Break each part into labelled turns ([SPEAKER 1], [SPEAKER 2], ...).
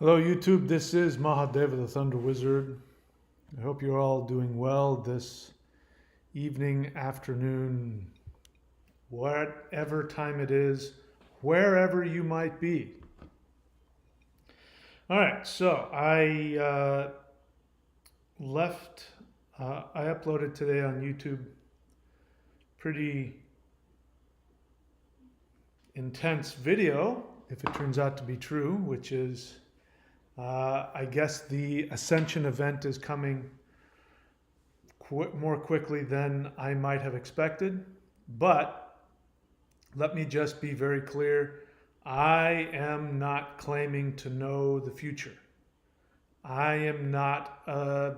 [SPEAKER 1] Hello, YouTube. This is Mahadeva, the Thunder Wizard. I hope you're all doing well this evening, afternoon, whatever time it is, wherever you might be. All right, so I uploaded today on YouTube pretty intense video, if it turns out to be true, which is I guess the Ascension event is coming more quickly than I might have expected. But let me just be very clear. I am not claiming to know the future. I am not a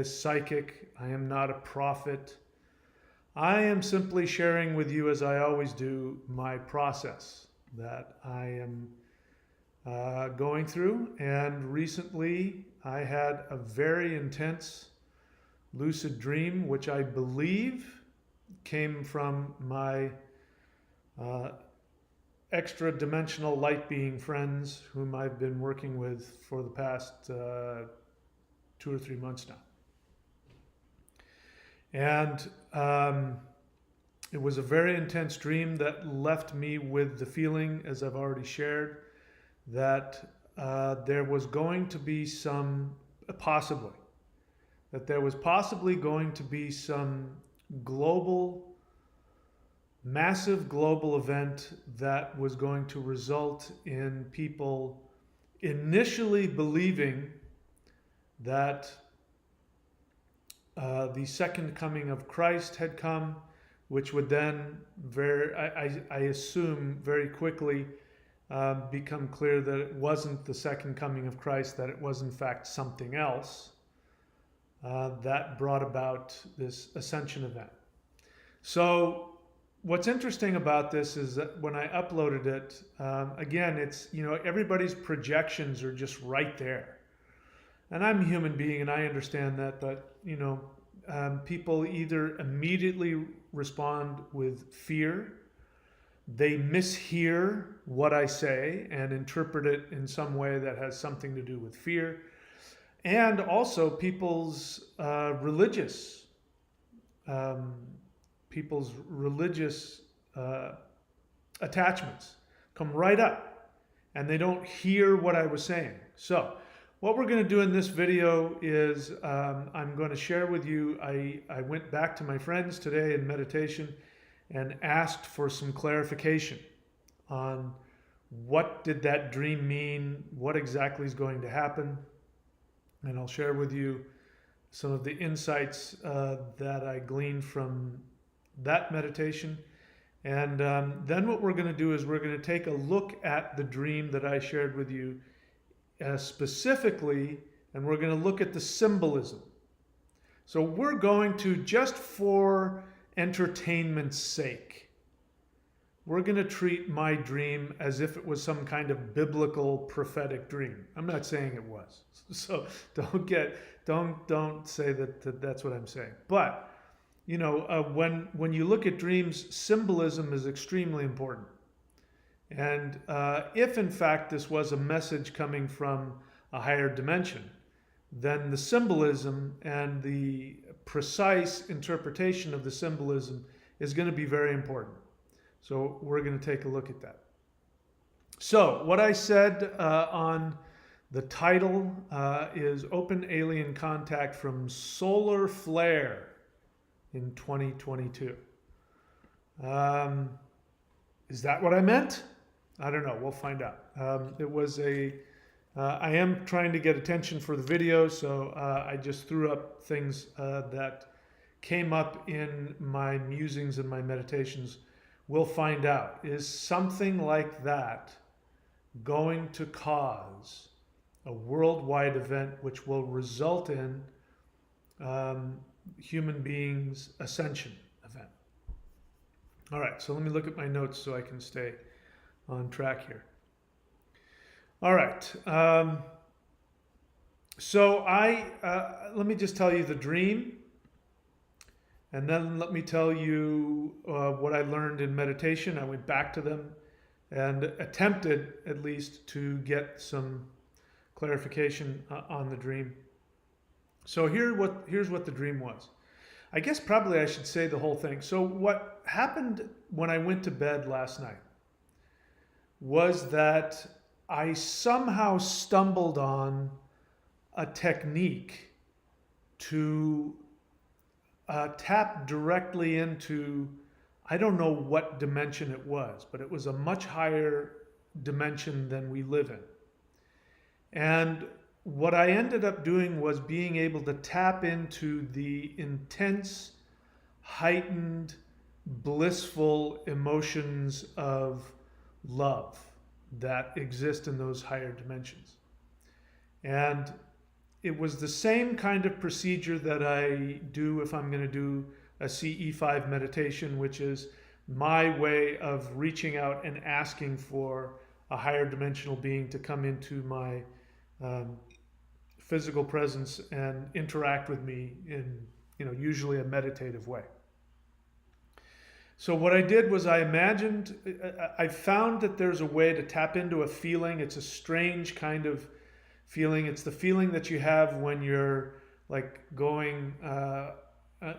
[SPEAKER 1] psychic. I am not a prophet. I am simply sharing with you, as I always do, my process that I am going through. And recently I had a very intense lucid dream, which I believe came from my extra dimensional light being friends whom I've been working with for the past 2 or 3 months now. And it was a very intense dream that left me with the feeling, as I've already shared, that there was going to be possibly going to be some massive global event that was going to result in people initially believing that the second coming of Christ had come, which would then, I assume, very quickly become clear that it wasn't the second coming of Christ, that it was in fact something else that brought about this ascension event. So what's interesting about this is that when I uploaded it, again, it's, everybody's projections are just right there. And I'm a human being and I understand that, but, people either immediately respond with fear, they mishear what I say and interpret it in some way that has something to do with fear. And also people's religious attachments come right up and they don't hear what I was saying. So what we're going to do in this video is I'm going to share with you, I went back to my friends today in meditation and asked for some clarification on what did that dream mean, what exactly is going to happen. And I'll share with you some of the insights that I gleaned from that meditation. And then what we're going to do is we're going to take a look at the dream that I shared with you specifically, and we're going to look at the symbolism. So we're going to, just for entertainment's sake, we're going to treat my dream as if it was some kind of biblical prophetic dream. I'm not saying it was, so don't say that that's what I'm saying. But when you look at dreams, symbolism is extremely important. And if in fact this was a message coming from a higher dimension, then the symbolism and the precise interpretation of the symbolism is going to be very important. So we're going to take a look at that. So what I said on the title is Open Alien Contact from Solar Flare in 2022. Is that what I meant? I don't know. We'll find out. I am trying to get attention for the video, so I just threw up things that came up in my musings and my meditations. We'll find out. Is something like that going to cause a worldwide event which will result in human beings' ascension event? All right, so let me look at my notes so I can stay on track here. All right. So let me just tell you the dream, and then let me tell you what I learned in meditation. I went back to them and attempted at least to get some clarification on the dream. So here's what the dream was. I guess probably I should say the whole thing. So what happened when I went to bed last night was that I somehow stumbled on a technique to tap directly into, I don't know what dimension it was, but it was a much higher dimension than we live in. And what I ended up doing was being able to tap into the intense, heightened, blissful emotions of love that exist in those higher dimensions. And it was the same kind of procedure that I do if I'm going to do a CE5 meditation, which is my way of reaching out and asking for a higher dimensional being to come into my physical presence and interact with me in, usually a meditative way. So what I did was I found that there's a way to tap into a feeling. It's a strange kind of feeling. It's the feeling that you have when you're like going,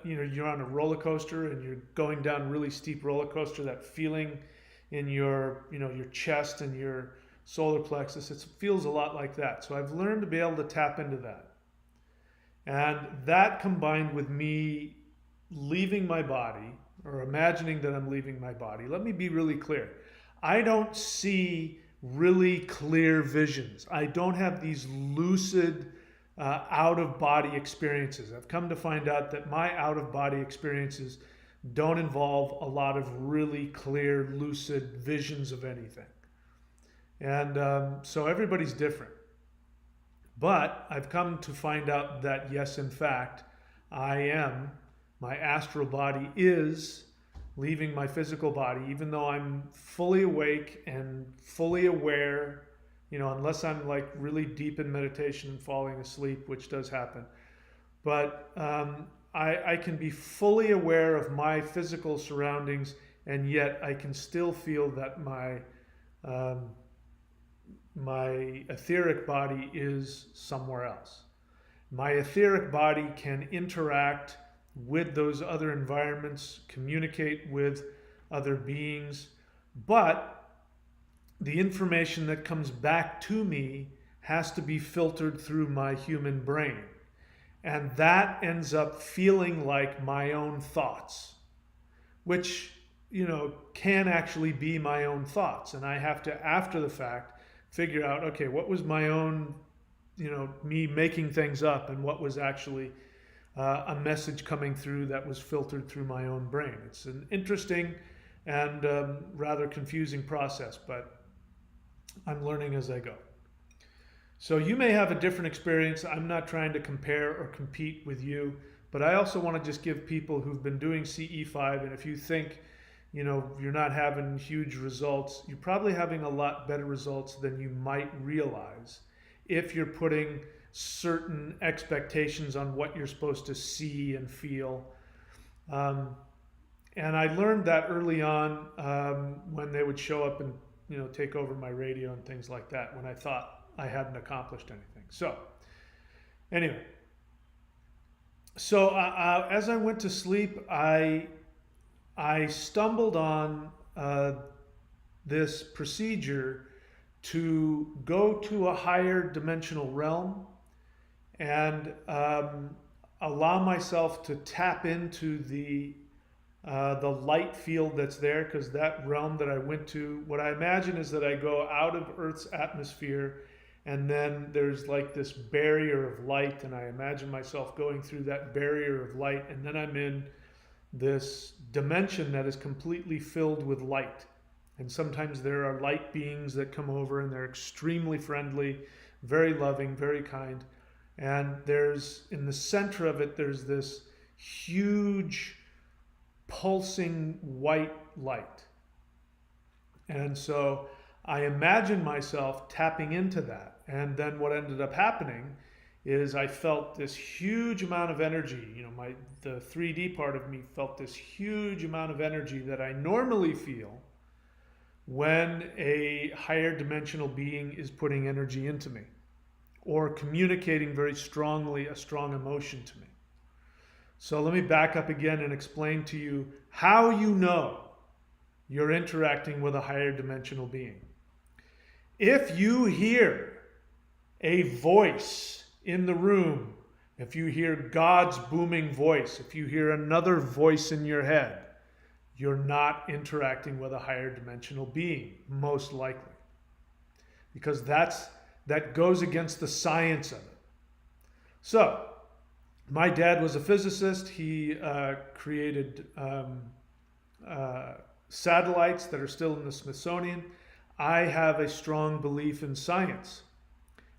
[SPEAKER 1] you're on a roller coaster and you're going down a really steep roller coaster. That feeling in your, your chest and your solar plexus. It feels a lot like that. So I've learned to be able to tap into that. And that combined with me leaving my body, or imagining that I'm leaving my body. Let me be really clear. I don't see really clear visions. I don't have these lucid out-of-body experiences. I've come to find out that my out-of-body experiences don't involve a lot of really clear, lucid visions of anything. And so everybody's different. But I've come to find out that yes, in fact, my astral body is leaving my physical body, even though I'm fully awake and fully aware, unless I'm like really deep in meditation and falling asleep, which does happen. But I can be fully aware of my physical surroundings, and yet I can still feel that my etheric body is somewhere else. My etheric body can interact with those other environments, communicate with other beings, but the information that comes back to me has to be filtered through my human brain. And that ends up feeling like my own thoughts, which, can actually be my own thoughts. And I have to, after the fact, figure out, okay, what was my own, me making things up, and what was actually a message coming through that was filtered through my own brain. It's an interesting and rather confusing process, but I'm learning as I go. So you may have a different experience. I'm not trying to compare or compete with you, but I also want to just give people who've been doing CE5, and if you think, you're not having huge results, you're probably having a lot better results than you might realize if you're putting certain expectations on what you're supposed to see and feel. And I learned that early on when they would show up and take over my radio and things like that, when I thought I hadn't accomplished anything. So anyway, as I went to sleep, I stumbled on this procedure to go to a higher dimensional realm and allow myself to tap into the light field that's there, because that realm that I went to, what I imagine is that I go out of Earth's atmosphere, and then there's like this barrier of light, and I imagine myself going through that barrier of light, and then I'm in this dimension that is completely filled with light. And sometimes there are light beings that come over, and they're extremely friendly, very loving, very kind. And there's, in the center of it, there's this huge pulsing white light. And so I imagine myself tapping into that. And then what ended up happening is I felt this huge amount of energy. The 3D part of me felt this huge amount of energy that I normally feel when a higher dimensional being is putting energy into me. or communicating very strongly a strong emotion to me. So let me back up again and explain to you how you know you're interacting with a higher dimensional being. If you hear a voice in the room, if you hear God's booming voice, if you hear another voice in your head, you're not interacting with a higher dimensional being, most likely. Because that goes against the science of it. So, my dad was a physicist. He created satellites that are still in the Smithsonian. I have a strong belief in science.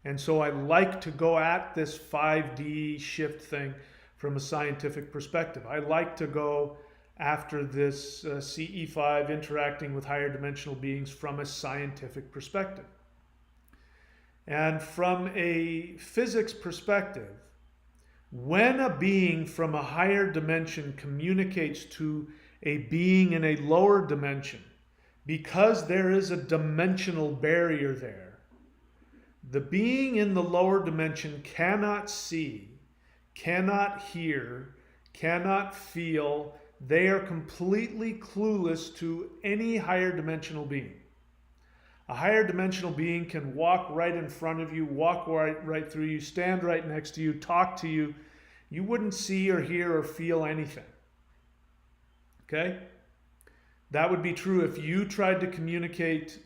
[SPEAKER 1] And so I like to go at this 5D shift thing from a scientific perspective. I like to go after this CE5 interacting with higher dimensional beings from a scientific perspective. And from a physics perspective, when a being from a higher dimension communicates to a being in a lower dimension, because there is a dimensional barrier there, the being in the lower dimension cannot see, cannot hear, cannot feel. They are completely clueless to any higher dimensional being. A higher dimensional being can walk right in front of you, walk right through you, stand right next to you, talk to you. You wouldn't see or hear or feel anything. Okay? That would be true if you tried to communicate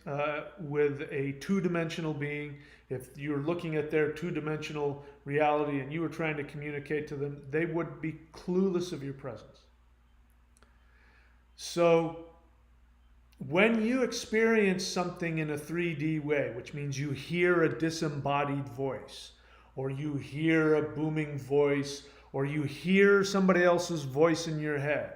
[SPEAKER 1] with a two-dimensional being. If you're looking at their two-dimensional reality and you were trying to communicate to them, they would be clueless of your presence. So when you experience something in a 3D way, which means you hear a disembodied voice, or you hear a booming voice, or you hear somebody else's voice in your head,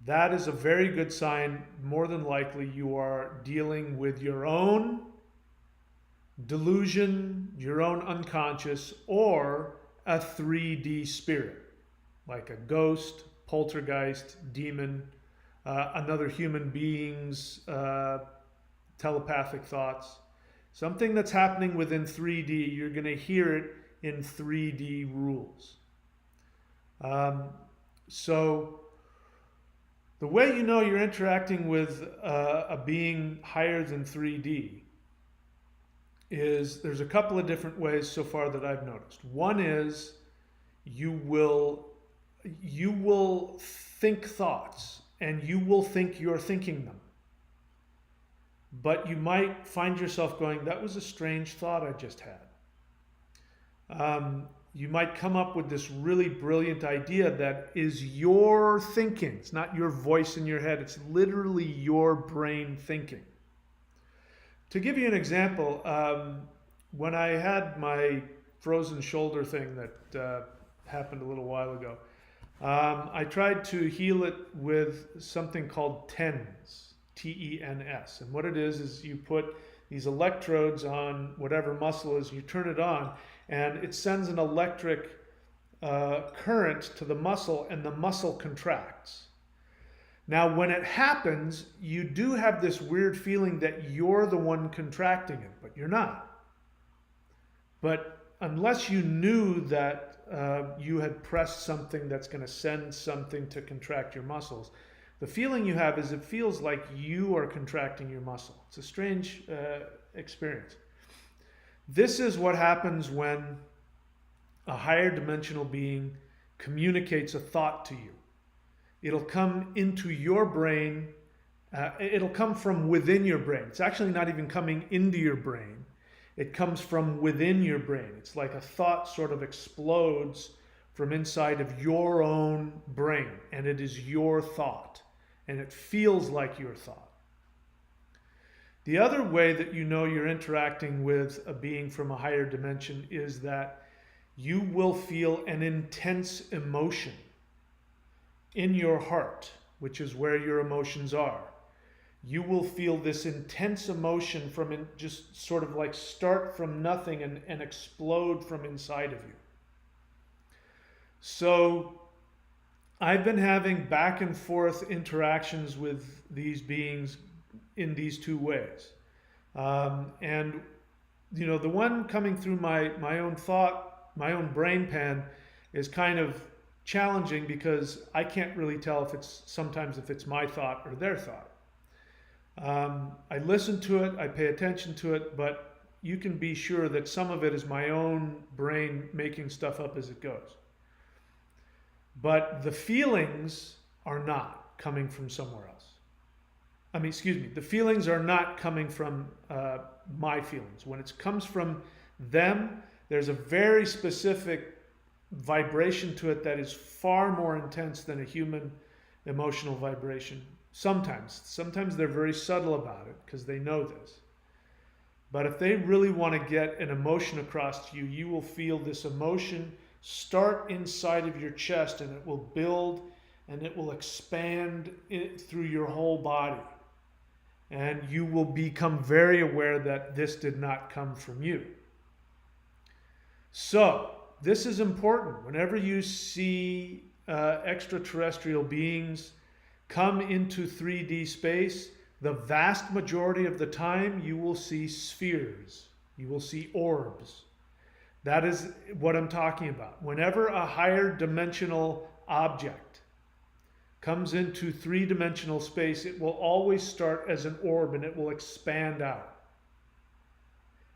[SPEAKER 1] that is a very good sign. More than likely you are dealing with your own delusion, your own unconscious, or a 3D spirit, like a ghost, poltergeist, demon, another human being's telepathic thoughts. Something that's happening within 3D, you're going to hear it in 3D rules. So the way you know you're interacting with a being higher than 3D is there's a couple of different ways so far that I've noticed. One is you will think thoughts and you will think you're thinking them. But you might find yourself going, that was a strange thought I just had. You might come up with this really brilliant idea that is your thinking. It's not your voice in your head. It's literally your brain thinking. To give you an example, when I had my frozen shoulder thing that happened a little while ago, I tried to heal it with something called TENS, T-E-N-S. And what it is you put these electrodes on whatever muscle is, you turn it on, and it sends an electric current to the muscle, and the muscle contracts. Now, when it happens, you do have this weird feeling that you're the one contracting it, but you're not. But unless you knew that you had pressed something that's going to send something to contract your muscles, the feeling you have is it feels like you are contracting your muscle. It's a strange experience. This is what happens when a higher dimensional being communicates a thought to you. It'll come into your brain. It'll come from within your brain. It's actually not even coming into your brain. It comes from within your brain. It's like a thought sort of explodes from inside of your own brain, and it is your thought, and it feels like your thought. The other way that you know you're interacting with a being from a higher dimension is that you will feel an intense emotion in your heart, which is where your emotions are. You will feel this intense emotion from just sort of like start from nothing and explode from inside of you. So I've been having back and forth interactions with these beings in these two ways. And the one coming through my own thought, my own brain pan, is kind of challenging because I can't really tell sometimes if it's my thought or their thought. I listen to it, I pay attention to it, but you can be sure that some of it is my own brain making stuff up as it goes. But the feelings are not coming from somewhere else. The feelings are not coming from my feelings. When it comes from them, there's a very specific vibration to it that is far more intense than a human emotional vibration. Sometimes they're very subtle about it because they know this. But if they really want to get an emotion across to you, you will feel this emotion start inside of your chest, and it will build and it will expand through your whole body. And you will become very aware that this did not come from you. So, this is important. Whenever you see extraterrestrial beings come into 3D space, the vast majority of the time you will see spheres. You will see orbs. That is what I'm talking about. Whenever a higher dimensional object comes into three-dimensional space, it will always start as an orb and it will expand out.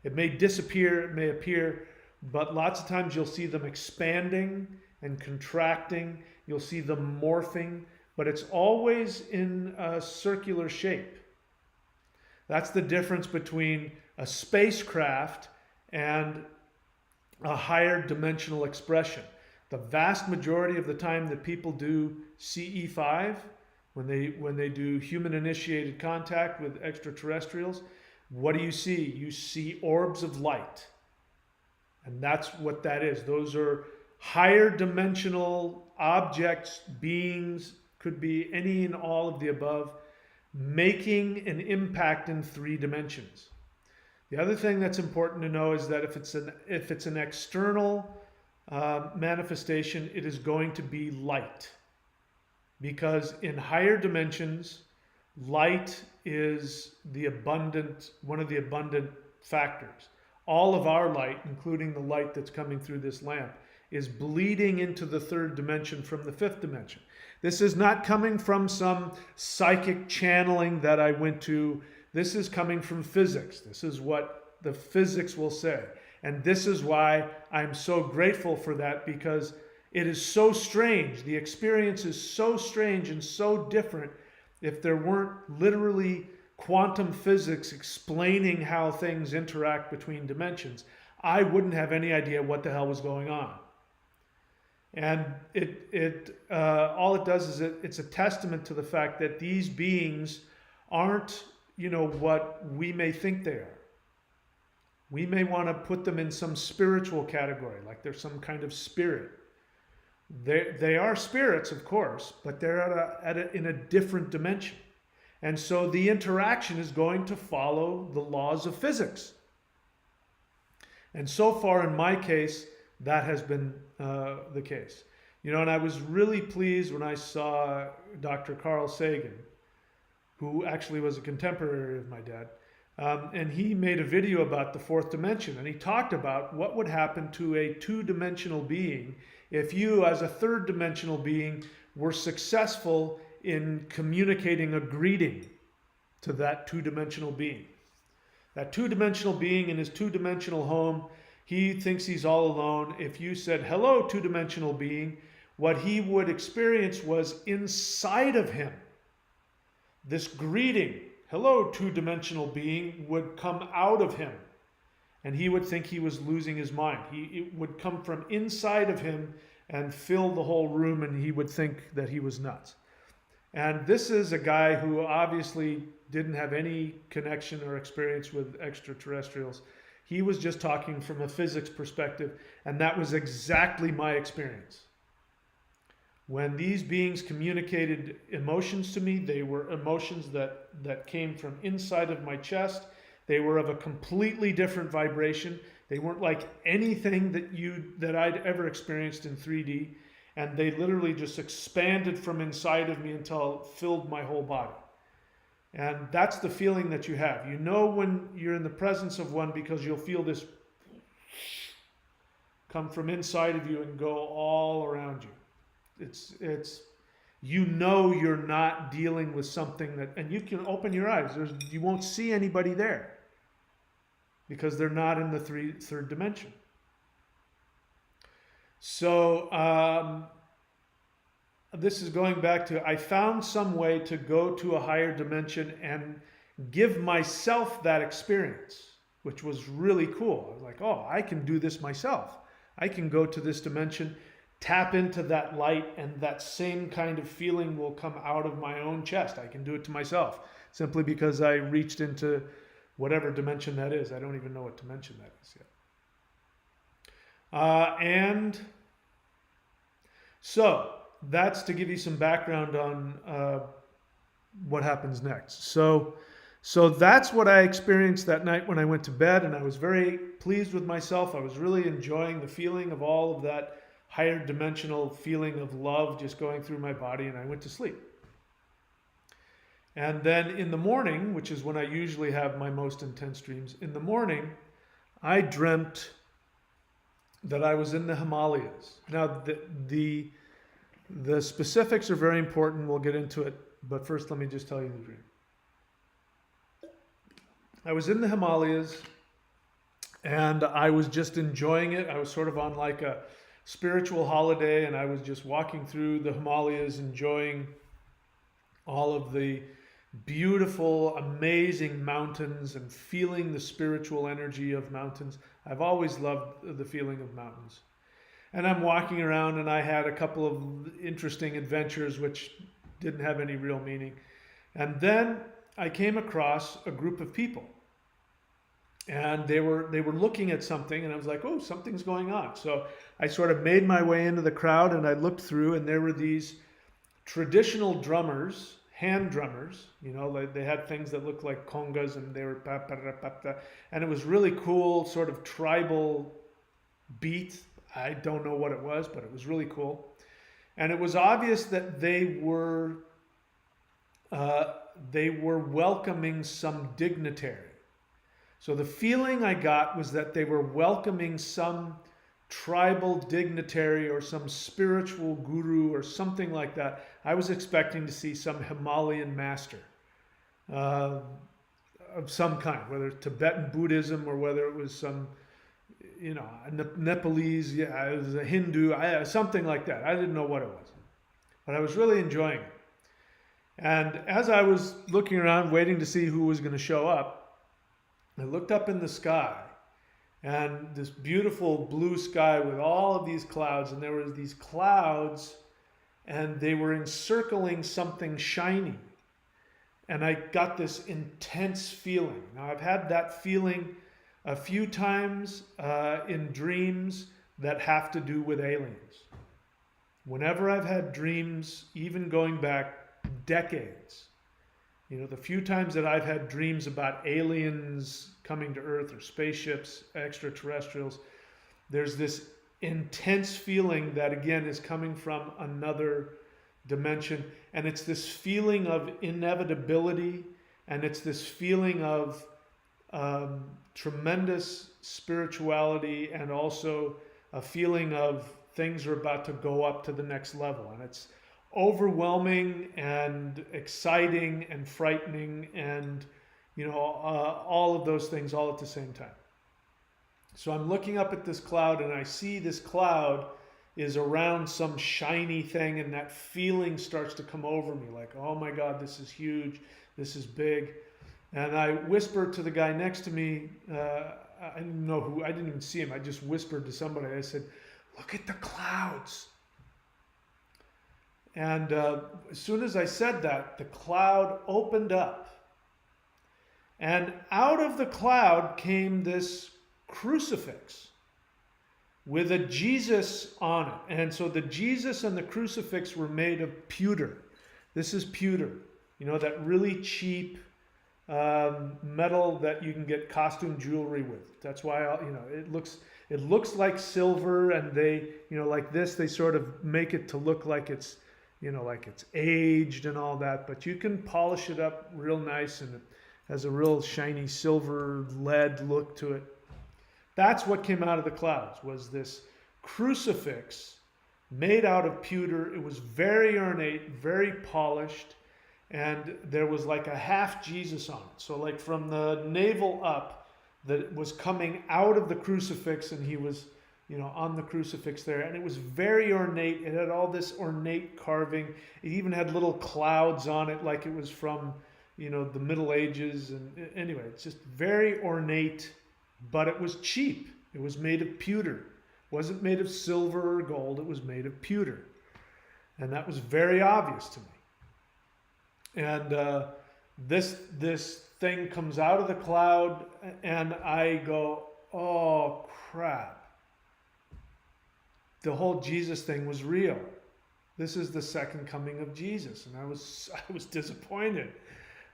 [SPEAKER 1] It may disappear, it may appear, but lots of times you'll see them expanding and contracting. You'll see them morphing, but it's always in a circular shape. That's the difference between a spacecraft and a higher dimensional expression. The vast majority of the time that people do CE5, when they do human-initiated contact with extraterrestrials, what do you see? You see orbs of light. And that's what that is. Those are higher dimensional objects, beings, could be any and all of the above, making an impact in 3 dimensions. The other thing that's important to know is that if it's an external manifestation, it is going to be light. Because in higher dimensions, light is one of the abundant factors. All of our light, including the light that's coming through this lamp, is bleeding into the 3rd dimension from the 5th dimension. This is not coming from some psychic channeling that I went to. This is coming from physics. This is what the physics will say. And this is why I'm so grateful for that, because it is so strange. The experience is so strange and so different. If there weren't literally quantum physics explaining how things interact between dimensions, I wouldn't have any idea what the hell was going on. And all it does is it's a testament to the fact that these beings aren't, what we may think they are. We may want to put them in some spiritual category, like they're some kind of spirit. They are spirits, of course, but they're in a different dimension. And so the interaction is going to follow the laws of physics. And so far in my case, that has been the case. And I was really pleased when I saw Dr. Carl Sagan, who actually was a contemporary of my dad. And he made a video about the 4th dimension. And he talked about what would happen to a 2-dimensional being if you, as a 3rd dimensional being, were successful in communicating a greeting to that 2-dimensional being. That 2-dimensional being in his 2-dimensional home, he thinks he's all alone. If you said, "Hello, 2-dimensional being," what he would experience was inside of him. This greeting, "Hello, 2-dimensional being," would come out of him. And he would think he was losing his mind. It would come from inside of him and fill the whole room, and he would think that he was nuts. And this is a guy who obviously didn't have any connection or experience with extraterrestrials. He was just talking from a physics perspective, and that was exactly my experience. When these beings communicated emotions to me, they were emotions that came from inside of my chest. They were of a completely different vibration. They weren't like anything that I'd ever experienced in 3D. And they literally just expanded from inside of me until it filled my whole body. And that's the feeling that you have. You know when you're in the presence of one because you'll feel this come from inside of you and go all around you. It's you know you're not dealing with something that, and you can open your eyes. You won't see anybody there because they're not in the third dimension. So this is going back to, I found some way to go to a higher dimension and give myself that experience, which was really cool. I was like, oh, I can do this myself. I can go to this dimension, tap into that light, and that same kind of feeling will come out of my own chest. I can do it to myself simply because I reached into whatever dimension that is. I don't even know what dimension that is yet. And so that's to give you some background on what happens next. So that's what I experienced that night when I went to bed, and I was very pleased with myself. I was really enjoying the feeling of all of that higher dimensional feeling of love just going through my body, and I went to sleep. And then in the morning, which is when I usually have my most intense dreams, in the morning, I dreamt that I was in the Himalayas. Now, the specifics are very important. We'll get into it, but first let me just tell you the dream. I was in the Himalayas, and I was just enjoying it. I was sort of on like a spiritual holiday, and I was just walking through the Himalayas, enjoying all of the beautiful, amazing mountains and feeling the spiritual energy of mountains. I've always loved the feeling of mountains. And I'm walking around, and I had a couple of interesting adventures which didn't have any real meaning. And then I came across a group of people, and they were looking at something, and I was like, oh, something's going on. So I sort of made my way into the crowd, and I looked through, and there were these traditional drummers, hand drummers, you know, like they had things that looked like congas, and they were and it was really cool, sort of tribal beat. I don't know what it was, but it was really cool. And it was obvious that they were welcoming some dignitary. So the feeling I got was that they were welcoming some tribal dignitary or some spiritual guru or something like that. I was expecting to see some Himalayan master of some kind, whether it's Tibetan Buddhism or whether it was some, you know, Nepalese, yeah, it was a Hindu, something like that. I didn't know what it was, but I was really enjoying it. And as I was looking around, waiting to see who was going to show up, I looked up in the sky, and this beautiful blue sky with all of these clouds, and there was these clouds, and they were encircling something shiny. And I got this intense feeling. Now, I've had that feeling a few times in dreams that have to do with aliens. Whenever I've had dreams, even going back decades, you know, the few times that I've had dreams about aliens coming to Earth or spaceships, extraterrestrials, there's this intense feeling that, again, is coming from another dimension. And it's this feeling of inevitability, and it's this feeling of tremendous spirituality, and also a feeling of things are about to go up to the next level. And it's overwhelming and exciting and frightening, and you know, all of those things all at the same time. So I'm looking up at this cloud, and I see this cloud is around some shiny thing, and that feeling starts to come over me like, oh my God, this is huge, this is big. And I whispered to the guy next to me, I didn't know who, I didn't even see him, I just whispered to somebody, I said, look at the clouds. And as soon as I said that, the cloud opened up. And out of the cloud came this crucifix with a Jesus on it. And so the Jesus and the crucifix were made of pewter. This is pewter, you know, that really cheap metal that you can get costume jewelry with. That's why, you know, it looks like silver, and they, you know, like this, they sort of make it to look like it's, like it's aged and all that, but you can polish it up real nice and it has a real shiny silver lead look to it. That's what came out of the clouds, was this crucifix made out of pewter. It was very ornate, very polished, and there was like a half Jesus on it. So like from the navel up, that was coming out of the crucifix, and he was, on the crucifix there. And it was very ornate. It had all this ornate carving. It even had little clouds on it, like it was from, the Middle Ages. And anyway, it's just very ornate, but it was cheap. It was made of pewter. It wasn't made of silver or gold. It was made of pewter. And that was very obvious to me. And this thing comes out of the cloud, and I go, oh crap. The whole Jesus thing was real. This is the second coming of Jesus. And I was disappointed.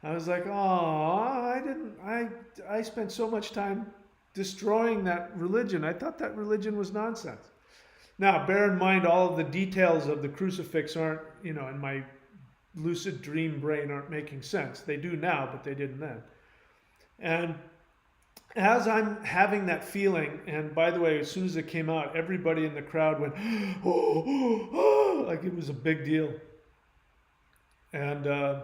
[SPEAKER 1] I was like, oh, I spent so much time destroying that religion. I thought that religion was nonsense. Now, bear in mind, all of the details of the crucifix aren't, in my lucid dream brain aren't making sense. They do now, but they didn't then. And as I'm having that feeling, and by the way, as soon as it came out, everybody in the crowd went, oh, like it was a big deal. And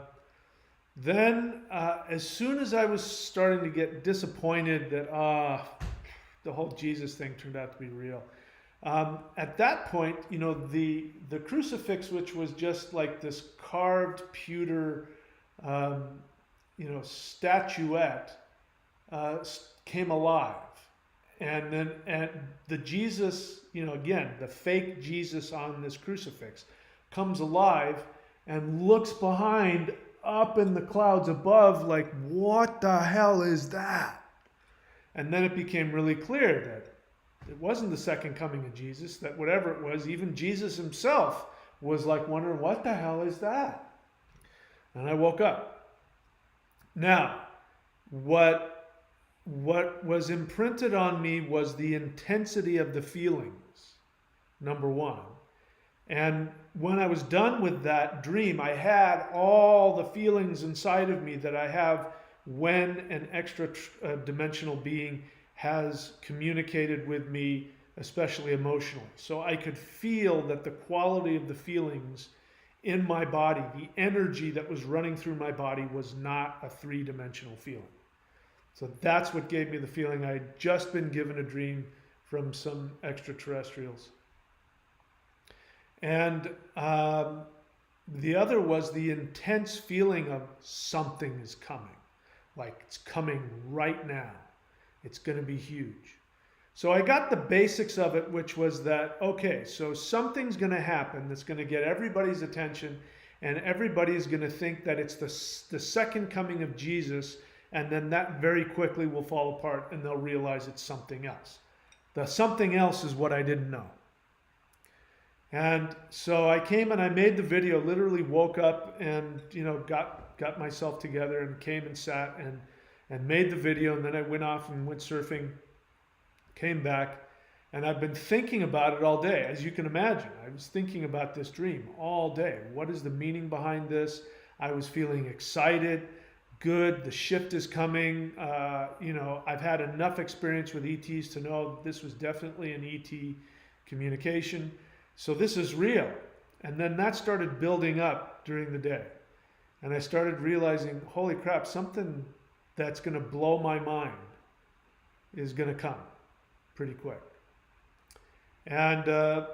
[SPEAKER 1] then as soon as I was starting to get disappointed that the whole Jesus thing turned out to be real, at that point, the crucifix, which was just like this carved pewter, statuette, came alive. And then the Jesus, again, the fake Jesus on this crucifix comes alive and looks behind up in the clouds above like, what the hell is that? And then it became really clear that it wasn't the second coming of Jesus, that whatever it was, even Jesus himself was like wondering, what the hell is that? And I woke up. Now, what was imprinted on me was the intensity of the feelings, number one. And when I was done with that dream, I had all the feelings inside of me that I have when an extra dimensional being has communicated with me, especially emotionally. So I could feel that the quality of the feelings in my body, the energy that was running through my body, was not a three-dimensional feeling. So that's what gave me the feeling I had just been given a dream from some extraterrestrials. And the other was the intense feeling of something is coming. Like it's coming right now. It's going to be huge. So I got the basics of it, which was that, okay, so something's going to happen that's going to get everybody's attention, and everybody's going to think that it's the second coming of Jesus, and then that very quickly will fall apart and they'll realize it's something else. The something else is what I didn't know. And so I came and I made the video, literally woke up and, got myself together and came and sat and made the video. And then I went off and went surfing, came back, and I've been thinking about it all day. As you can imagine, I was thinking about this dream all day. What is the meaning behind this? I was feeling excited, good, the shift is coming. I've had enough experience with ETs to know this was definitely an ET communication. So this is real. And then that started building up during the day. And I started realizing, holy crap, something that's going to blow my mind is going to come pretty quick. And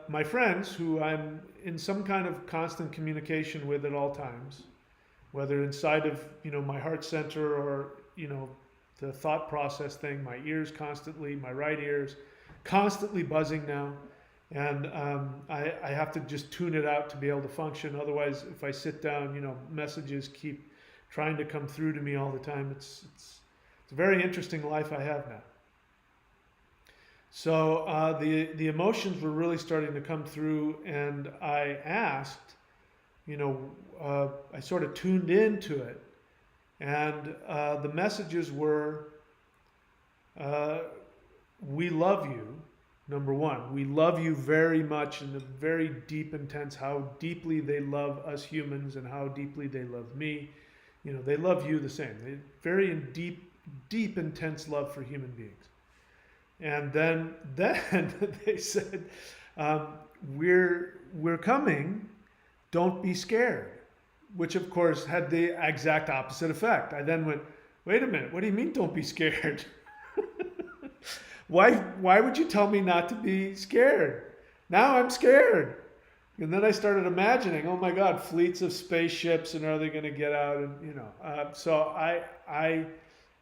[SPEAKER 1] my friends, who I'm in some kind of constant communication with at all times, whether inside of, my heart center or, the thought process thing, my ears constantly, my right ears constantly buzzing now. And I have to just tune it out to be able to function. Otherwise, if I sit down, messages keep trying to come through to me all the time. It's a very interesting life I have now. So the emotions were really starting to come through, and I asked, I sort of tuned into it, and the messages were, we love you, Number one, we love you very much in a very deep, intense, how deeply they love us humans and how deeply they love me. You know, they love you the same. They very deep, deep, intense love for human beings. And then they said, we're coming. Don't be scared. Which of course had the exact opposite effect. I then went, wait a minute. What do you mean? Don't be scared? Why would you tell me not to be scared? Now I'm scared. And then I started imagining, oh my God, fleets of spaceships, and are they going to get out? And you know, so I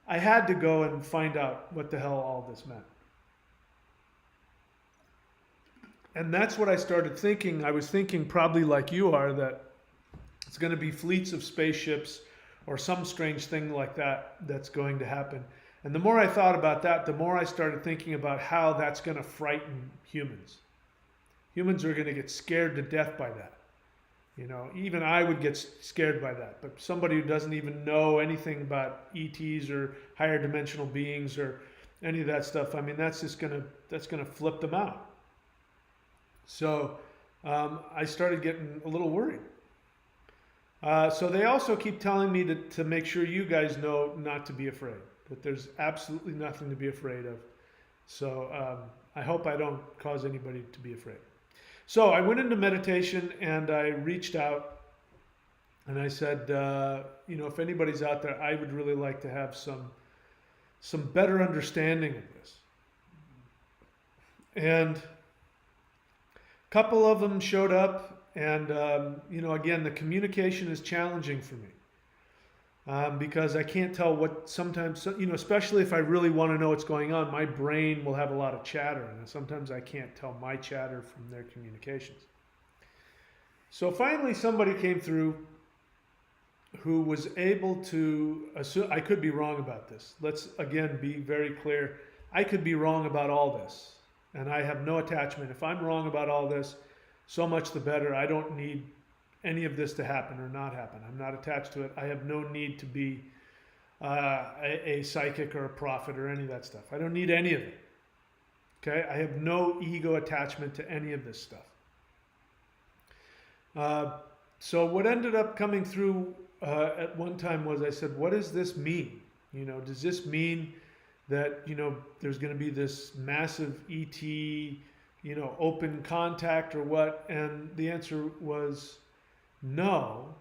[SPEAKER 1] had to go and find out what the hell all this meant. And that's what I started thinking. I was thinking probably like you are, that it's going to be fleets of spaceships or some strange thing like that that's going to happen. And the more I thought about that, the more I started thinking about how that's going to frighten humans. Humans are going to get scared to death by that. You know, even I would get scared by that. But somebody who doesn't even know anything about ETs or higher dimensional beings or any of that stuff, I mean, that's going to flip them out. So I started getting a little worried. So they also keep telling me to make sure you guys know not to be afraid. That there's absolutely nothing to be afraid of. So I hope I don't cause anybody to be afraid. So I went into meditation and I reached out and I said, you know, if anybody's out there, I would really like to have some better understanding of this. And a couple of them showed up, and you know, again, the communication is challenging for me. Because I can't tell what sometimes, you know, especially if I really want to know what's going on, my brain will have a lot of chatter, and sometimes I can't tell my chatter from their communications. So finally somebody came through who was able to, I could be wrong about this. Let's again be very clear. I could be wrong about all this, and I have no attachment. If I'm wrong about all this, so much the better. I don't need any of this to happen or not happen. I'm not attached to it. I have no need to be a psychic or a prophet or any of that stuff. I don't need any of it. Okay? I have no ego attachment to any of this stuff. So what ended up coming through at one time was, I said, what does this mean? You know, does this mean that, you know, there's going to be this massive ET, you know, open contact or what? And the answer was, no,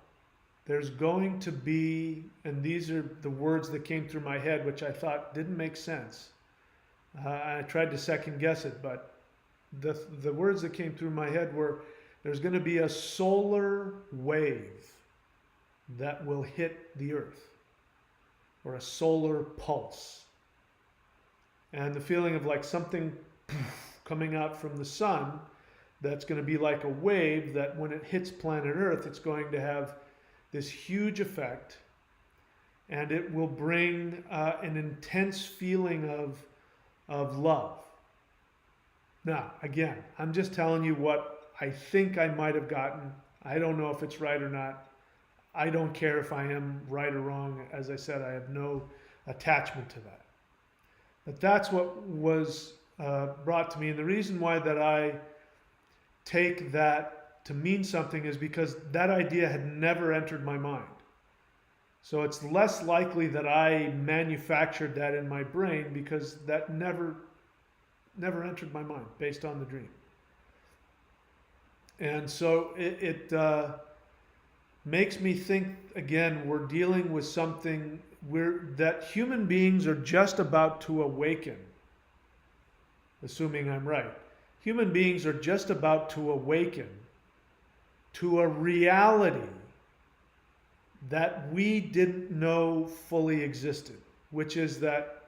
[SPEAKER 1] there's going to be, and these are the words that came through my head, which I thought didn't make sense. I tried to second guess it, but the words that came through my head were, there's going to be a solar wave that will hit the earth, or a solar pulse. And the feeling of like something coming out from the sun, that's going to be like a wave that when it hits planet Earth, it's going to have this huge effect, and it will bring an intense feeling of love. Now, again, I'm just telling you what I think I might have gotten. I don't know if it's right or not. I don't care if I am right or wrong. As I said, I have no attachment to that. But that's what was brought to me. And the reason why that I take that to mean something is because that idea had never entered my mind. So it's less likely that I manufactured that in my brain, because that never entered my mind based on the dream. And so it makes me think, again, we're dealing with something that human beings are just about to awaken, assuming I'm right. Human beings are just about to awaken to a reality that we didn't know fully existed, which is that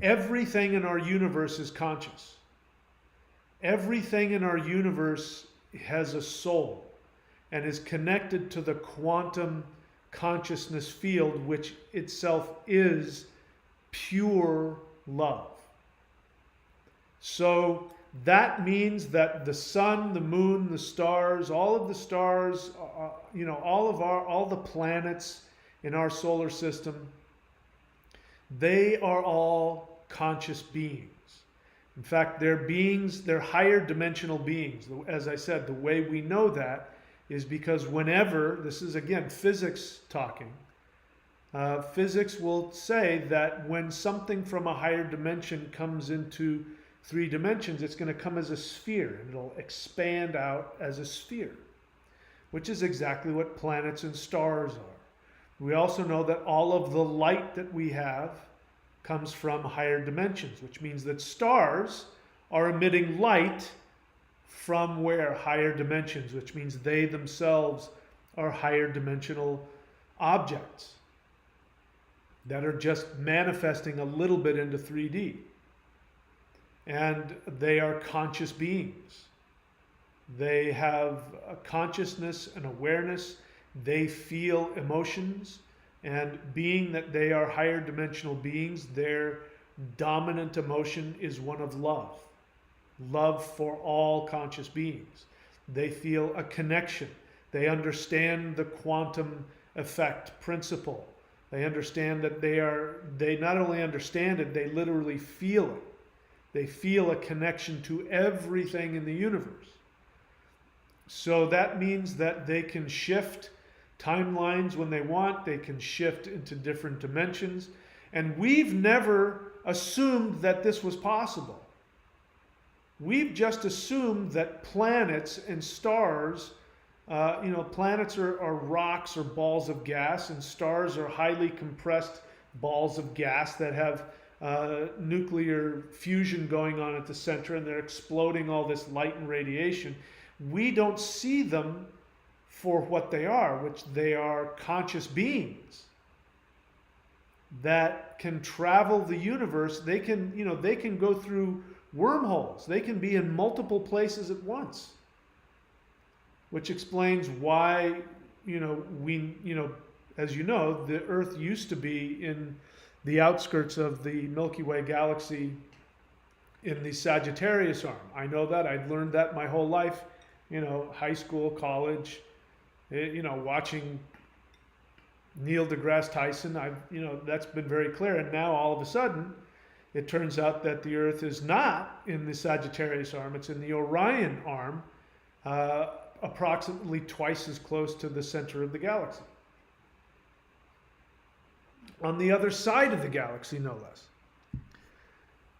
[SPEAKER 1] everything in our universe is conscious. Everything in our universe has a soul and is connected to the quantum consciousness field, which itself is pure love. So that means that the sun, the moon, the stars, all of the stars, you know, all the planets in our solar system, they are all conscious beings. In fact, they're beings, they're higher dimensional beings. As I said, the way we know that is because whenever, this is again physics talking, physics will say that when something from a higher dimension comes into 3 dimensions, it's going to come as a sphere, and it'll expand out as a sphere, which is exactly what planets and stars are. We also know that all of the light that we have comes from higher dimensions, which means that stars are emitting light from where? Higher dimensions, which means they themselves are higher dimensional objects that are just manifesting a little bit into 3D. And they are conscious beings. They have a consciousness and awareness. They feel emotions. And being that they are higher dimensional beings, their dominant emotion is one of love. Love for all conscious beings. They feel a connection. They understand the quantum effect principle. They understand that they not only understand it, they literally feel it. They feel a connection to everything in the universe. So that means that they can shift timelines when they want. They can shift into different dimensions. And we've never assumed that this was possible. We've just assumed that planets and stars, planets are rocks or balls of gas, and stars are highly compressed balls of gas that have nuclear fusion going on at the center, and they're exploding all this light and radiation. We don't see them for what they are, which they are conscious beings that can travel the universe. They can go through wormholes. They can be in multiple places at once, which explains why, as you know, the Earth used to be in the outskirts of the Milky Way Galaxy in the Sagittarius arm. I know that. I'd learned that my whole life, high school, college, watching Neil deGrasse Tyson. That's been very clear. And now all of a sudden, it turns out that the Earth is not in the Sagittarius arm. It's in the Orion arm, approximately twice as close to the center of the galaxy. On the other side of the galaxy, no less.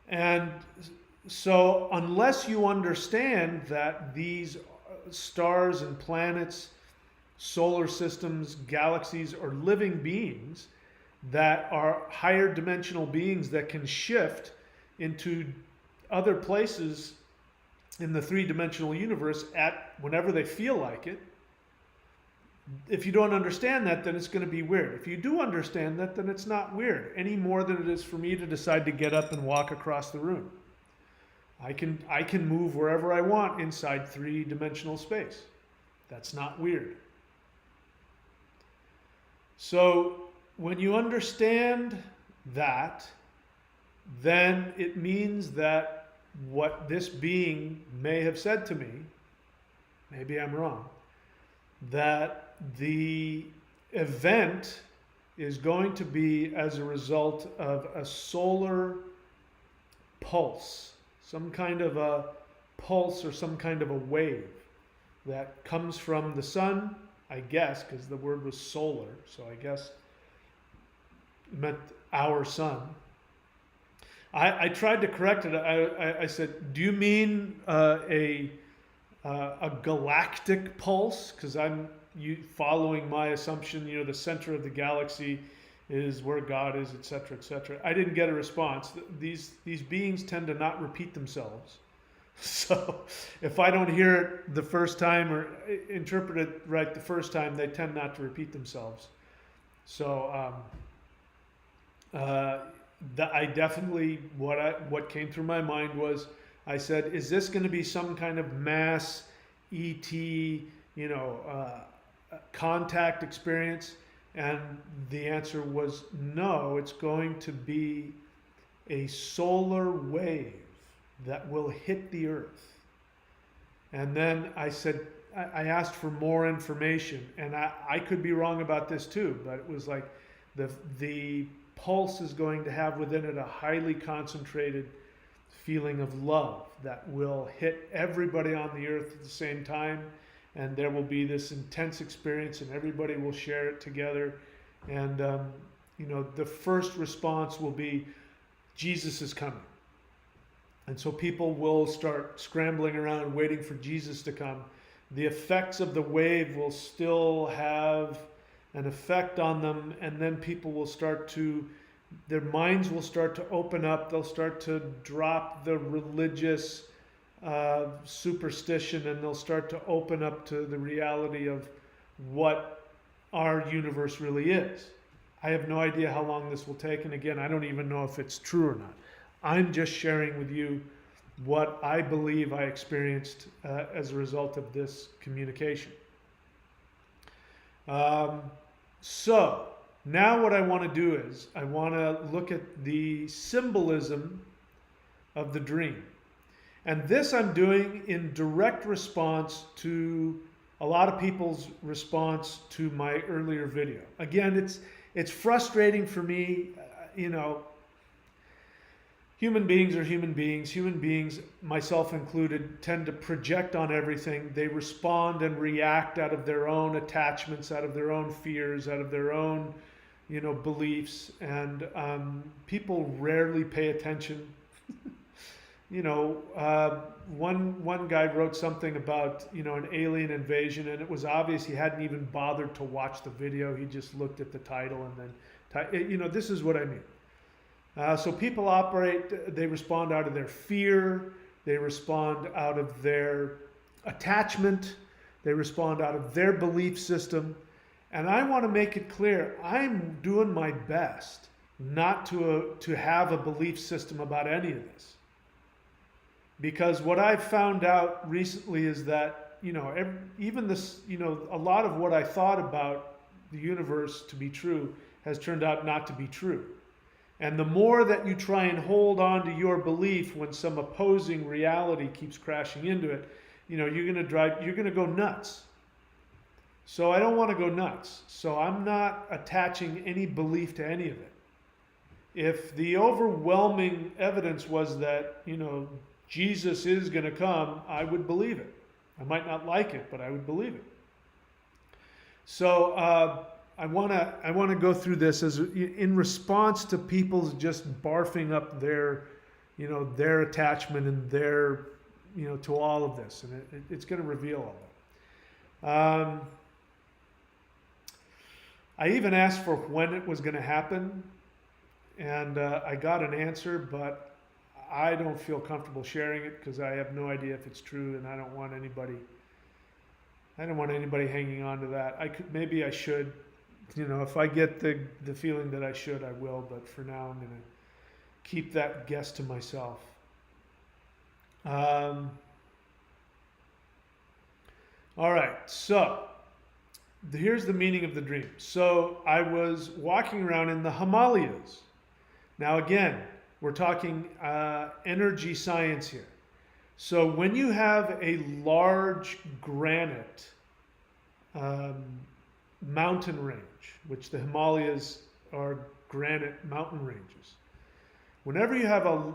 [SPEAKER 1] And so unless you understand that these stars and planets, solar systems, galaxies are living beings that are higher dimensional beings that can shift into other places in the 3-dimensional universe at whenever they feel like it, if you don't understand that, then it's going to be weird. If you do understand that, then it's not weird any more than it is for me to decide to get up and walk across the room. I can move wherever I want inside 3-dimensional space. That's not weird. So when you understand that, then it means that what this being may have said to me, maybe I'm wrong, that the event is going to be as a result of a solar pulse, some kind of a pulse or some kind of a wave that comes from the sun, I guess, because the word was solar, so I guess it meant our sun. I tried to correct it. I said, do you mean a galactic pulse? Because I'm following my assumption, the center of the galaxy is where God is, etc., etc. I didn't get a response. These beings tend to not repeat themselves. So if I don't hear it the first time or interpret it right the first time, they tend not to repeat themselves. So I definitely, what came through my mind was, I said, is this going to be some kind of mass ET, contact experience? And the answer was no, it's going to be a solar wave that will hit the Earth. And then I said, I asked for more information, and I could be wrong about this too, but it was like the pulse is going to have within it a highly concentrated feeling of love that will hit everybody on the earth at the same time, and there will be this intense experience and everybody will share it together. And the first response will be, Jesus is coming. And so people will start scrambling around waiting for Jesus to come. The effects of the wave will still have an effect on them, and then people will start to, their minds will start to open up. They'll start to drop the religious superstition, and they'll start to open up to the reality of what our universe really is. I have no idea how long this will take, and again, I don't even know if it's true or not. I'm just sharing with you what I believe I experienced as a result of this communication. So now what I want to do is I want to look at the symbolism of the dream. And this I'm doing in direct response to a lot of people's response to my earlier video. Again, it's frustrating for me, human beings are human beings. Human beings, myself included, tend to project on everything. They respond and react out of their own attachments, out of their own fears, out of their own, beliefs. And people rarely pay attention. One guy wrote something about, an alien invasion, and it was obvious he hadn't even bothered to watch the video. He just looked at the title and then, this is what I mean. So people operate, they respond out of their fear, they respond out of their attachment, they respond out of their belief system. And I want to make it clear, I'm doing my best not to have a belief system about any of this. Because what I've found out recently is that, even this, a lot of what I thought about the universe to be true has turned out not to be true. And the more that you try and hold on to your belief when some opposing reality keeps crashing into it, you're going to go nuts. So I don't want to go nuts. So I'm not attaching any belief to any of it. If the overwhelming evidence was that, Jesus is going to come, I would believe it. I might not like it, but I would believe it. So I want to go through this as in response to people's just barfing up their attachment and their, to all of this, and it's going to reveal all that. I even asked for when it was going to happen, and I got an answer, but I don't feel comfortable sharing it because I have no idea if it's true, and I don't want anybody hanging on to that. Maybe I should. If I get the feeling that I should, I will. But for now, I'm going to keep that guess to myself. All right. So here's the meaning of the dream. So I was walking around in the Himalayas. Now, again, we're talking energy science here. So when you have a large granite mountain range, which the Himalayas are granite mountain ranges. Whenever you have a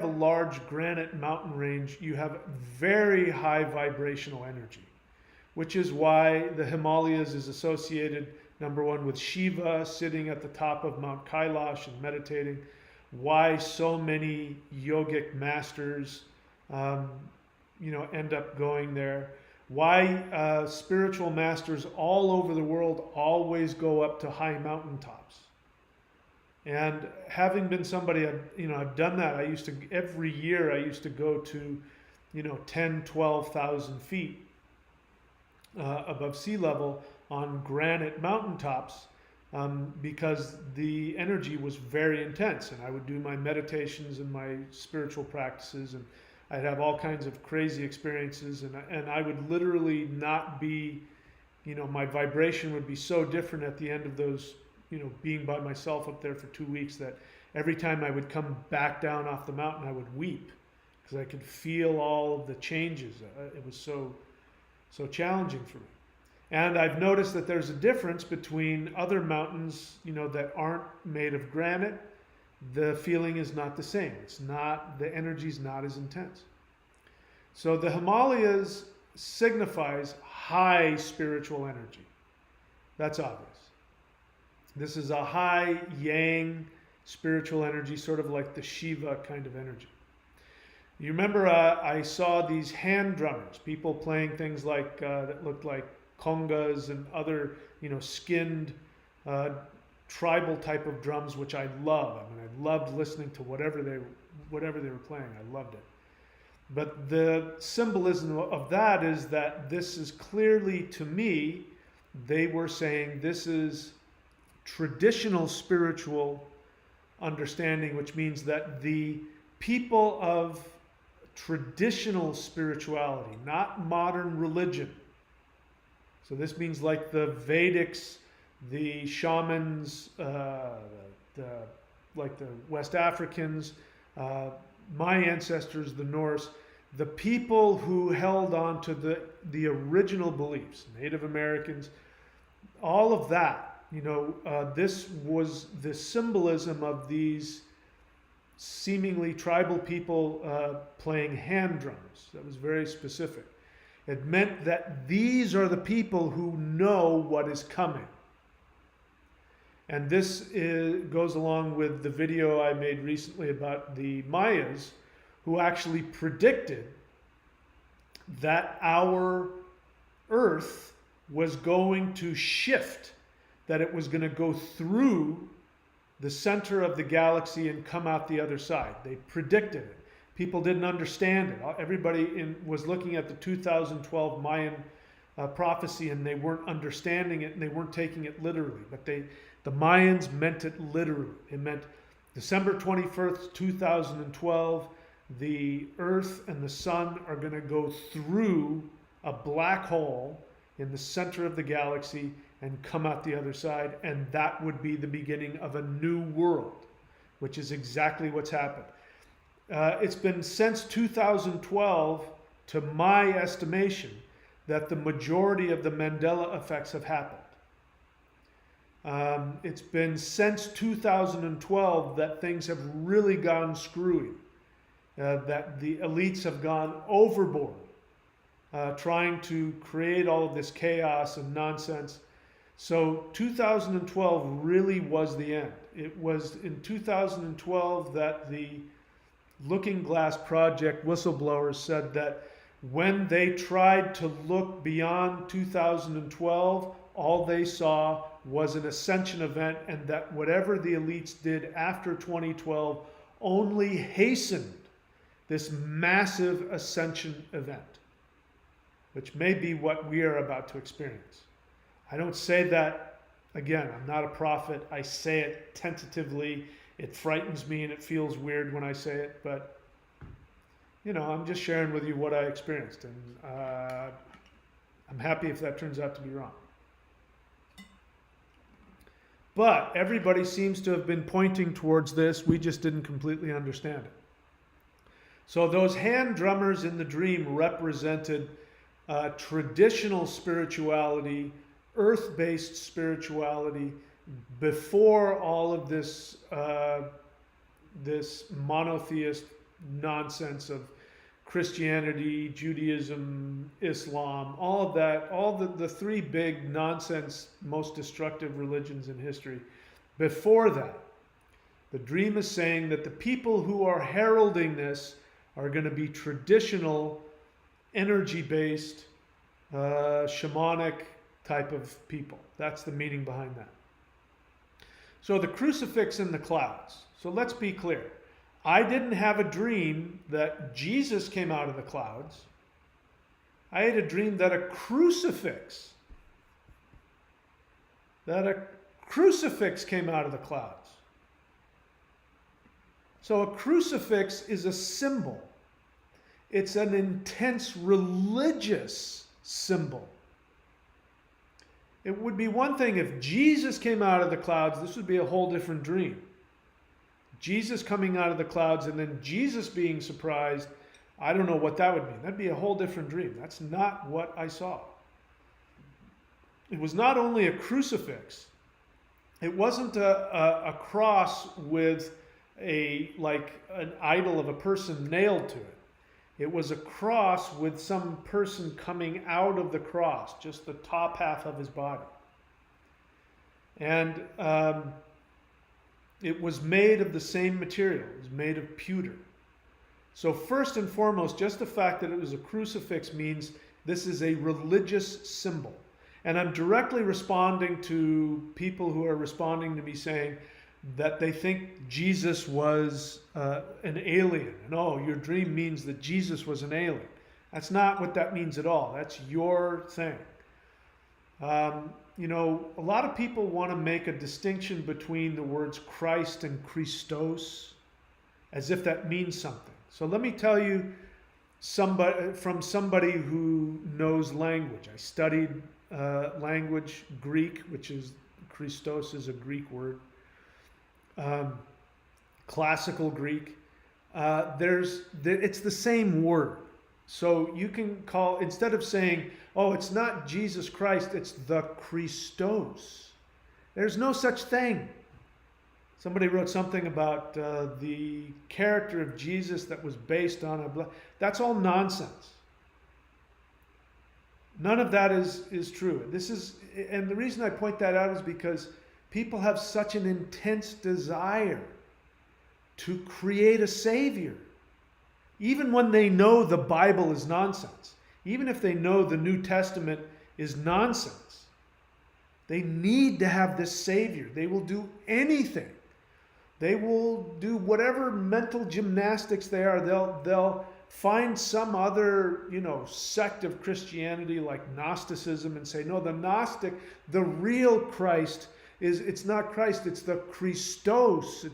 [SPEAKER 1] large granite mountain range, you have very high vibrational energy, which is why the Himalayas is associated, number one, with Shiva sitting at the top of Mount Kailash and meditating, why so many yogic masters end up going there, why spiritual masters all over the world always go up to high mountaintops. And having been somebody, I've done that. Every year I used to go to, 10, 12,000 feet above sea level on granite mountaintops because the energy was very intense. And I would do my meditations and my spiritual practices, and I'd have all kinds of crazy experiences, and I would literally not be, my vibration would be so different at the end of those, being by myself up there for 2 weeks, that every time I would come back down off the mountain, I would weep because I could feel all of the changes. It was so challenging for me. And I've noticed that there's a difference between other mountains, that aren't made of granite the feeling is not the same. It's not, the energy is not as intense. So the Himalayas signifies high spiritual energy. That's obvious. This is a high yang spiritual energy, sort of like the Shiva kind of energy. You remember I saw these hand drummers, people playing things like that looked like congas and other, skinned tribal type of drums, which I love. I mean, I loved listening to whatever they were playing. I loved it. But the symbolism of that is that this is clearly, to me, they were saying this is traditional spiritual understanding, which means that the people of traditional spirituality, not modern religion. So this means like the Vedics, the shamans, like the West Africans, my ancestors, the Norse, the people who held on to the original beliefs, Native Americans, all of that, this was the symbolism of these seemingly tribal people playing hand drums. That was very specific. It meant that these are the people who know what is coming. And this goes along with the video I made recently about the Mayas, who actually predicted that our Earth was going to shift, that it was going to go through the center of the galaxy and come out the other side. They predicted it. People didn't understand it. Everybody was looking at the 2012 Mayan prophecy, and they weren't understanding it, and they weren't taking it literally. But the Mayans meant it literally. It meant December 21st, 2012, the Earth and the Sun are going to go through a black hole in the center of the galaxy and come out the other side, and that would be the beginning of a new world, which is exactly what's happened. It's been since 2012, to my estimation, that the majority of the Mandela effects have happened. It's been since 2012 that things have really gone screwy, that the elites have gone overboard, trying to create all of this chaos and nonsense. So 2012 really was the end. It was in 2012 that the Looking Glass Project whistleblowers said that when they tried to look beyond 2012, all they saw was an ascension event, and that whatever the elites did after 2012 only hastened this massive ascension event, which may be what we are about to experience. I don't say that, again, I'm not a prophet. I say it tentatively. It frightens me and it feels weird when I say it, but I'm just sharing with you what I experienced, and I'm happy if that turns out to be wrong. But everybody seems to have been pointing towards this. We just didn't completely understand it. So those hand drummers in the dream represented traditional spirituality, earth-based spirituality, before all of this this monotheist nonsense of Christianity, Judaism, Islam, all of that, all the three big nonsense, most destructive religions in history. Before that, the dream is saying that the people who are heralding this are going to be traditional, energy-based, shamanic type of people. That's the meaning behind that. So the crucifix in the clouds. So let's be clear. I didn't have a dream that Jesus came out of the clouds. I had a dream that a crucifix came out of the clouds. So a crucifix is a symbol. It's an intense religious symbol. It would be one thing if Jesus came out of the clouds. This would be a whole different dream. Jesus coming out of the clouds and then Jesus being surprised, I don't know what that would mean. That'd be a whole different dream. That's not what I saw. It was not only a crucifix. It wasn't a cross with like an idol of a person nailed to it. It was a cross with some person coming out of the cross, just the top half of his body. And it was made of the same material. It was made of pewter. So first and foremost, just the fact that it was a crucifix means this is a religious symbol. And I'm directly responding to people who are responding to me saying that they think Jesus was an alien. And oh, your dream means that Jesus was an alien. That's not what that means at all. That's your thing. You know, a lot of people want to make a distinction between the words Christ and Christos as if that means something. So let me tell you from somebody who knows language. I studied language, Greek, which is Christos is a Greek word. Classical Greek. It's the same word. So you can call, instead of saying, oh, it's not Jesus Christ, it's the Christos. There's no such thing. Somebody wrote something about the character of Jesus that was based on a... That's all nonsense. None of that is true. And the reason I point that out is because people have such an intense desire to create a savior. Even when they know the Bible is nonsense, even if they know the New Testament is nonsense, they need to have this savior. They will do anything. They will do whatever mental gymnastics they are. They'll find some other, sect of Christianity like Gnosticism and say, no, the real Christ it's not Christ, it's the Christos.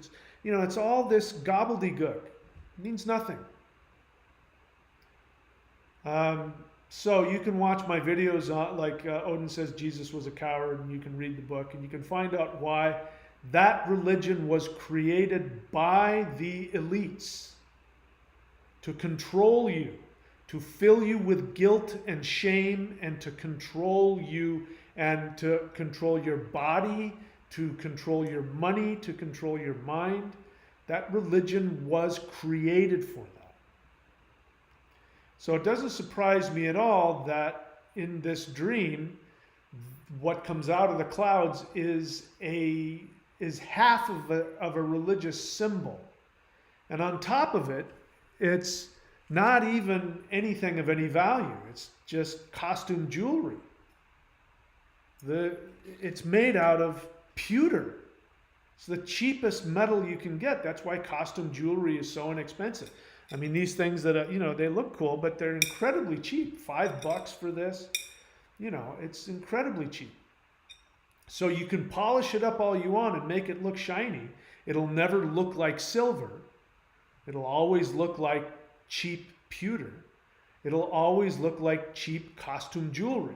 [SPEAKER 1] It's all this gobbledygook. It means nothing. So you can watch my videos like Odin says Jesus was a coward, and you can read the book and you can find out why that religion was created by the elites to control you, to fill you with guilt and shame, and to control you and to control your body, to control your money, to control your mind. That religion was created for that. So it doesn't surprise me at all that in this dream, what comes out of the clouds is half of a religious symbol. And on top of it, it's not even anything of any value. It's just costume jewelry. It's made out of pewter. It's the cheapest metal you can get. That's why costume jewelry is so inexpensive. I mean, these things that they look cool, but they're incredibly cheap. $5 for this. It's incredibly cheap. So you can polish it up all you want and make it look shiny. It'll never look like silver. It'll always look like cheap pewter. It'll always look like cheap costume jewelry.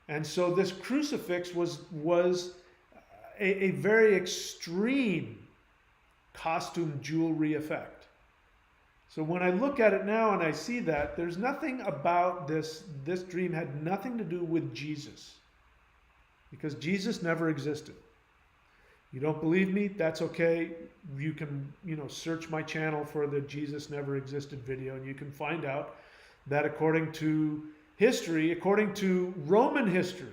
[SPEAKER 1] And so this crucifix was a very extreme costume jewelry effect. So when I look at it now and I see that, there's nothing about this dream had nothing to do with Jesus. Because Jesus never existed. You don't believe me? That's okay. You can, search my channel for the Jesus Never Existed video, and you can find out that according to history, according to Roman history,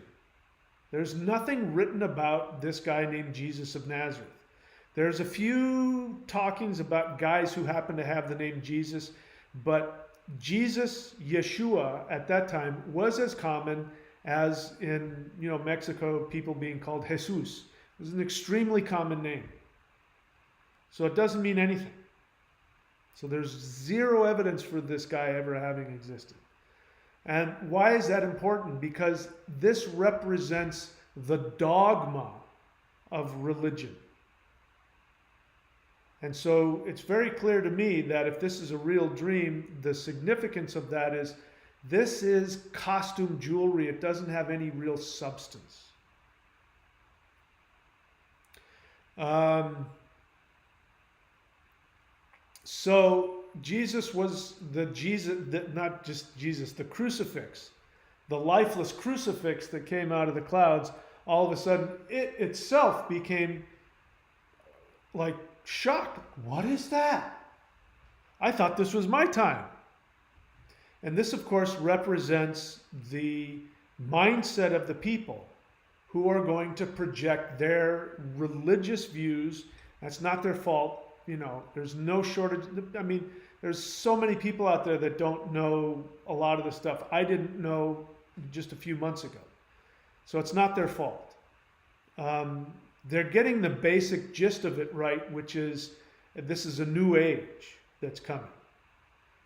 [SPEAKER 1] there's nothing written about this guy named Jesus of Nazareth. There's a few talkings about guys who happen to have the name Jesus, but Jesus, Yeshua, at that time was as common as in Mexico, people being called Jesus. It was an extremely common name. So it doesn't mean anything. So there's zero evidence for this guy ever having existed. And why is that important? Because this represents the dogma of religion. And so it's very clear to me that if this is a real dream, the significance of that is this is costume jewelry. It doesn't have any real substance. So Jesus was not just Jesus, the crucifix, the lifeless crucifix that came out of the clouds. All of a sudden, it itself became like shocked. What is that? I thought this was my time. And this, of course, represents the mindset of the people who are going to project their religious views. That's not their fault. You know, there's no shortage. I mean, there's so many people out there that don't know a lot of the stuff I didn't know just a few months ago. So it's not their fault. They're getting the basic gist of it right, which is this is a new age that's coming.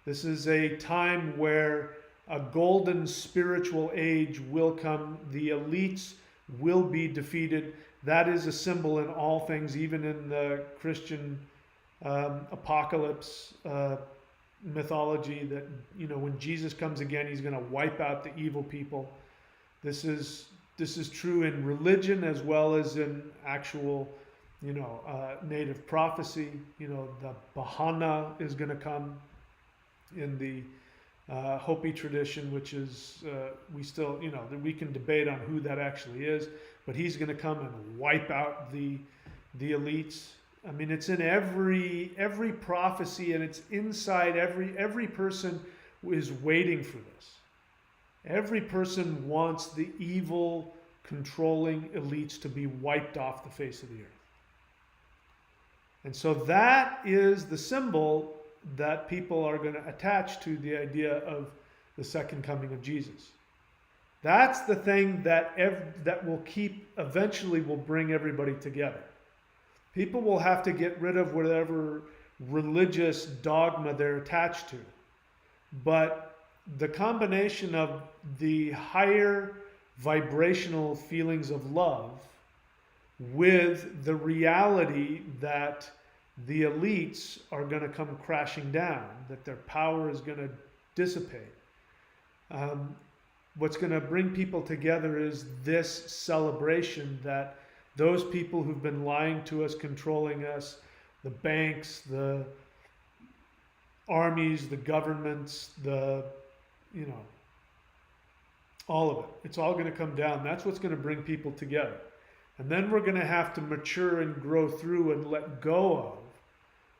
[SPEAKER 1] This is a time where a golden spiritual age will come. The elites will be defeated. That is a symbol in all things, even in the Christian apocalypse mythology, that, you know, when Jesus comes again, he's going to wipe out the evil people. This is true in religion as well as in actual, you know, native prophecy. You know, the Bahana is going to come in the Hopi tradition, which is, we still, you know, we can debate on who that actually is, but he's going to come and wipe out the elites. I mean, it's in every prophecy, and it's inside every person is waiting for this. Every person wants the evil, controlling elites to be wiped off the face of the earth. And so that is the symbol that people are going to attach to the idea of the second coming of Jesus. That's the thing that will eventually will bring everybody together. People will have to get rid of whatever religious dogma they're attached to. But the combination of the higher vibrational feelings of love with the reality that the elites are going to come crashing down, that their power is going to dissipate. What's going to bring people together is this celebration that those people who've been lying to us, controlling us, the banks, the armies, the governments, you know, all of it. It's all going to come down. That's what's going to bring people together. And then we're going to have to mature and grow through and let go of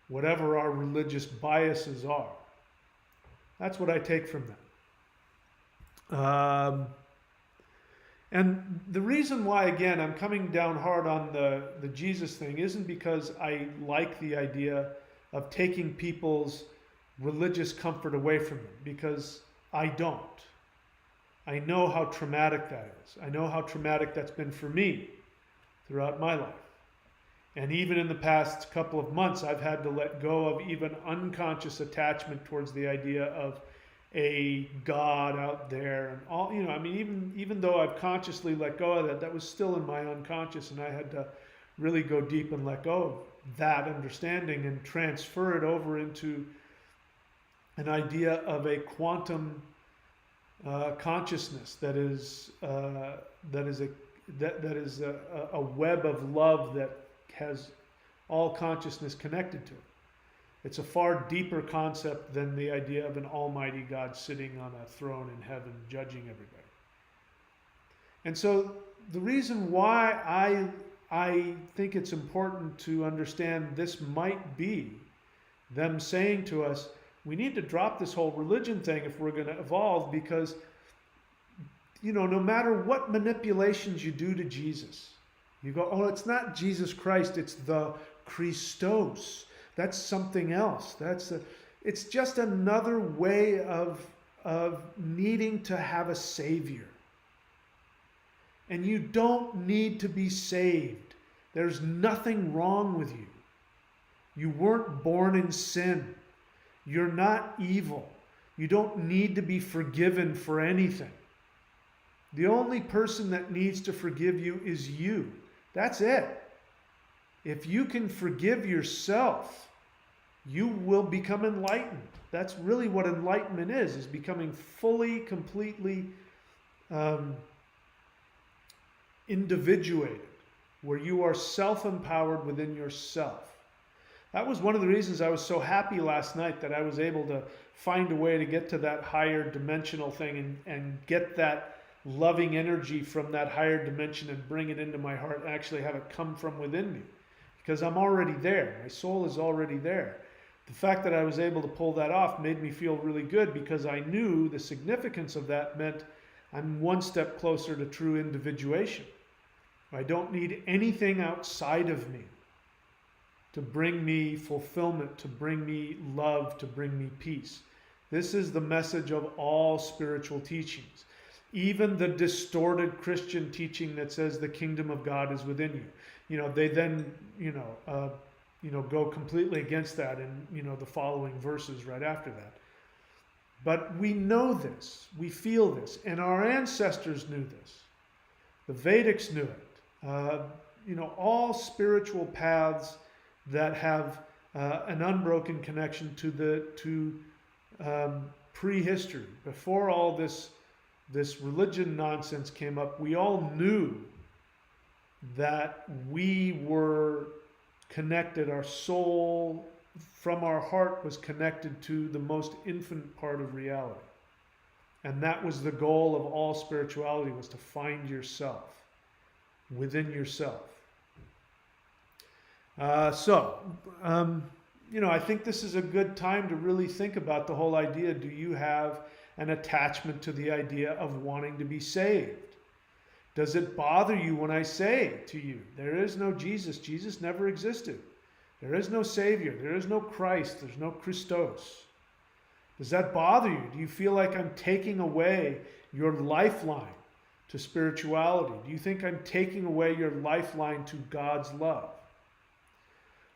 [SPEAKER 1] whatever our religious biases are. That's what I take from that. And the reason why, again, I'm coming down hard on the Jesus thing isn't because I like the idea of taking people's religious comfort away from them, because I don't. I know how traumatic that is. I know how traumatic that's been for me throughout my life. And even in the past couple of months, I've had to let go of even unconscious attachment towards the idea of a God out there and all, you know, I mean, even though I've consciously let go of that, that was still in my unconscious, and I had to really go deep and let go of that understanding and transfer it over into an idea of a quantum consciousness that is a web of love that has all consciousness connected to it. It's a far deeper concept than the idea of an almighty God sitting on a throne in heaven judging everybody. And so the reason why I think it's important to understand this might be them saying to us, we need to drop this whole religion thing if we're going to evolve, because, you know, no matter what manipulations you do to Jesus, you go, oh, it's not Jesus Christ, it's the Christos. That's something else. It's just another way of needing to have a savior. And you don't need to be saved. There's nothing wrong with you. You weren't born in sin. You're not evil. You don't need to be forgiven for anything. The only person that needs to forgive you is you. That's it. If you can forgive yourself, you will become enlightened. That's really what enlightenment is becoming fully, completely individuated, where you are self-empowered within yourself. That was one of the reasons I was so happy last night, that I was able to find a way to get to that higher dimensional thing and get that loving energy from that higher dimension and bring it into my heart and actually have it come from within me. because I'm already there. My soul is already there. The fact that I was able to pull that off made me feel really good, because I knew the significance of that meant I'm one step closer to true individuation. I don't need anything outside of me to bring me fulfillment, to bring me love, to bring me peace. This is the message of all spiritual teachings. Even the distorted Christian teaching that says the kingdom of God is within you. They then, go completely against that in, the following verses right after that. But we know this, we feel this, and our ancestors knew this. The Vedics knew it. All spiritual paths that have an unbroken connection to prehistory, before all this religion nonsense came up, we all knew that we were connected. Our soul from our heart was connected to the most infinite part of reality. And that was the goal of all spirituality, was to find yourself within yourself. I think this is a good time to really think about the whole idea. Do you have an attachment to the idea of wanting to be saved? Does it bother you when I say to you, there is no Jesus, Jesus never existed. There is no Savior, there is no Christ, there's no Christos. Does that bother you? Do you feel like I'm taking away your lifeline to spirituality? Do you think I'm taking away your lifeline to God's love?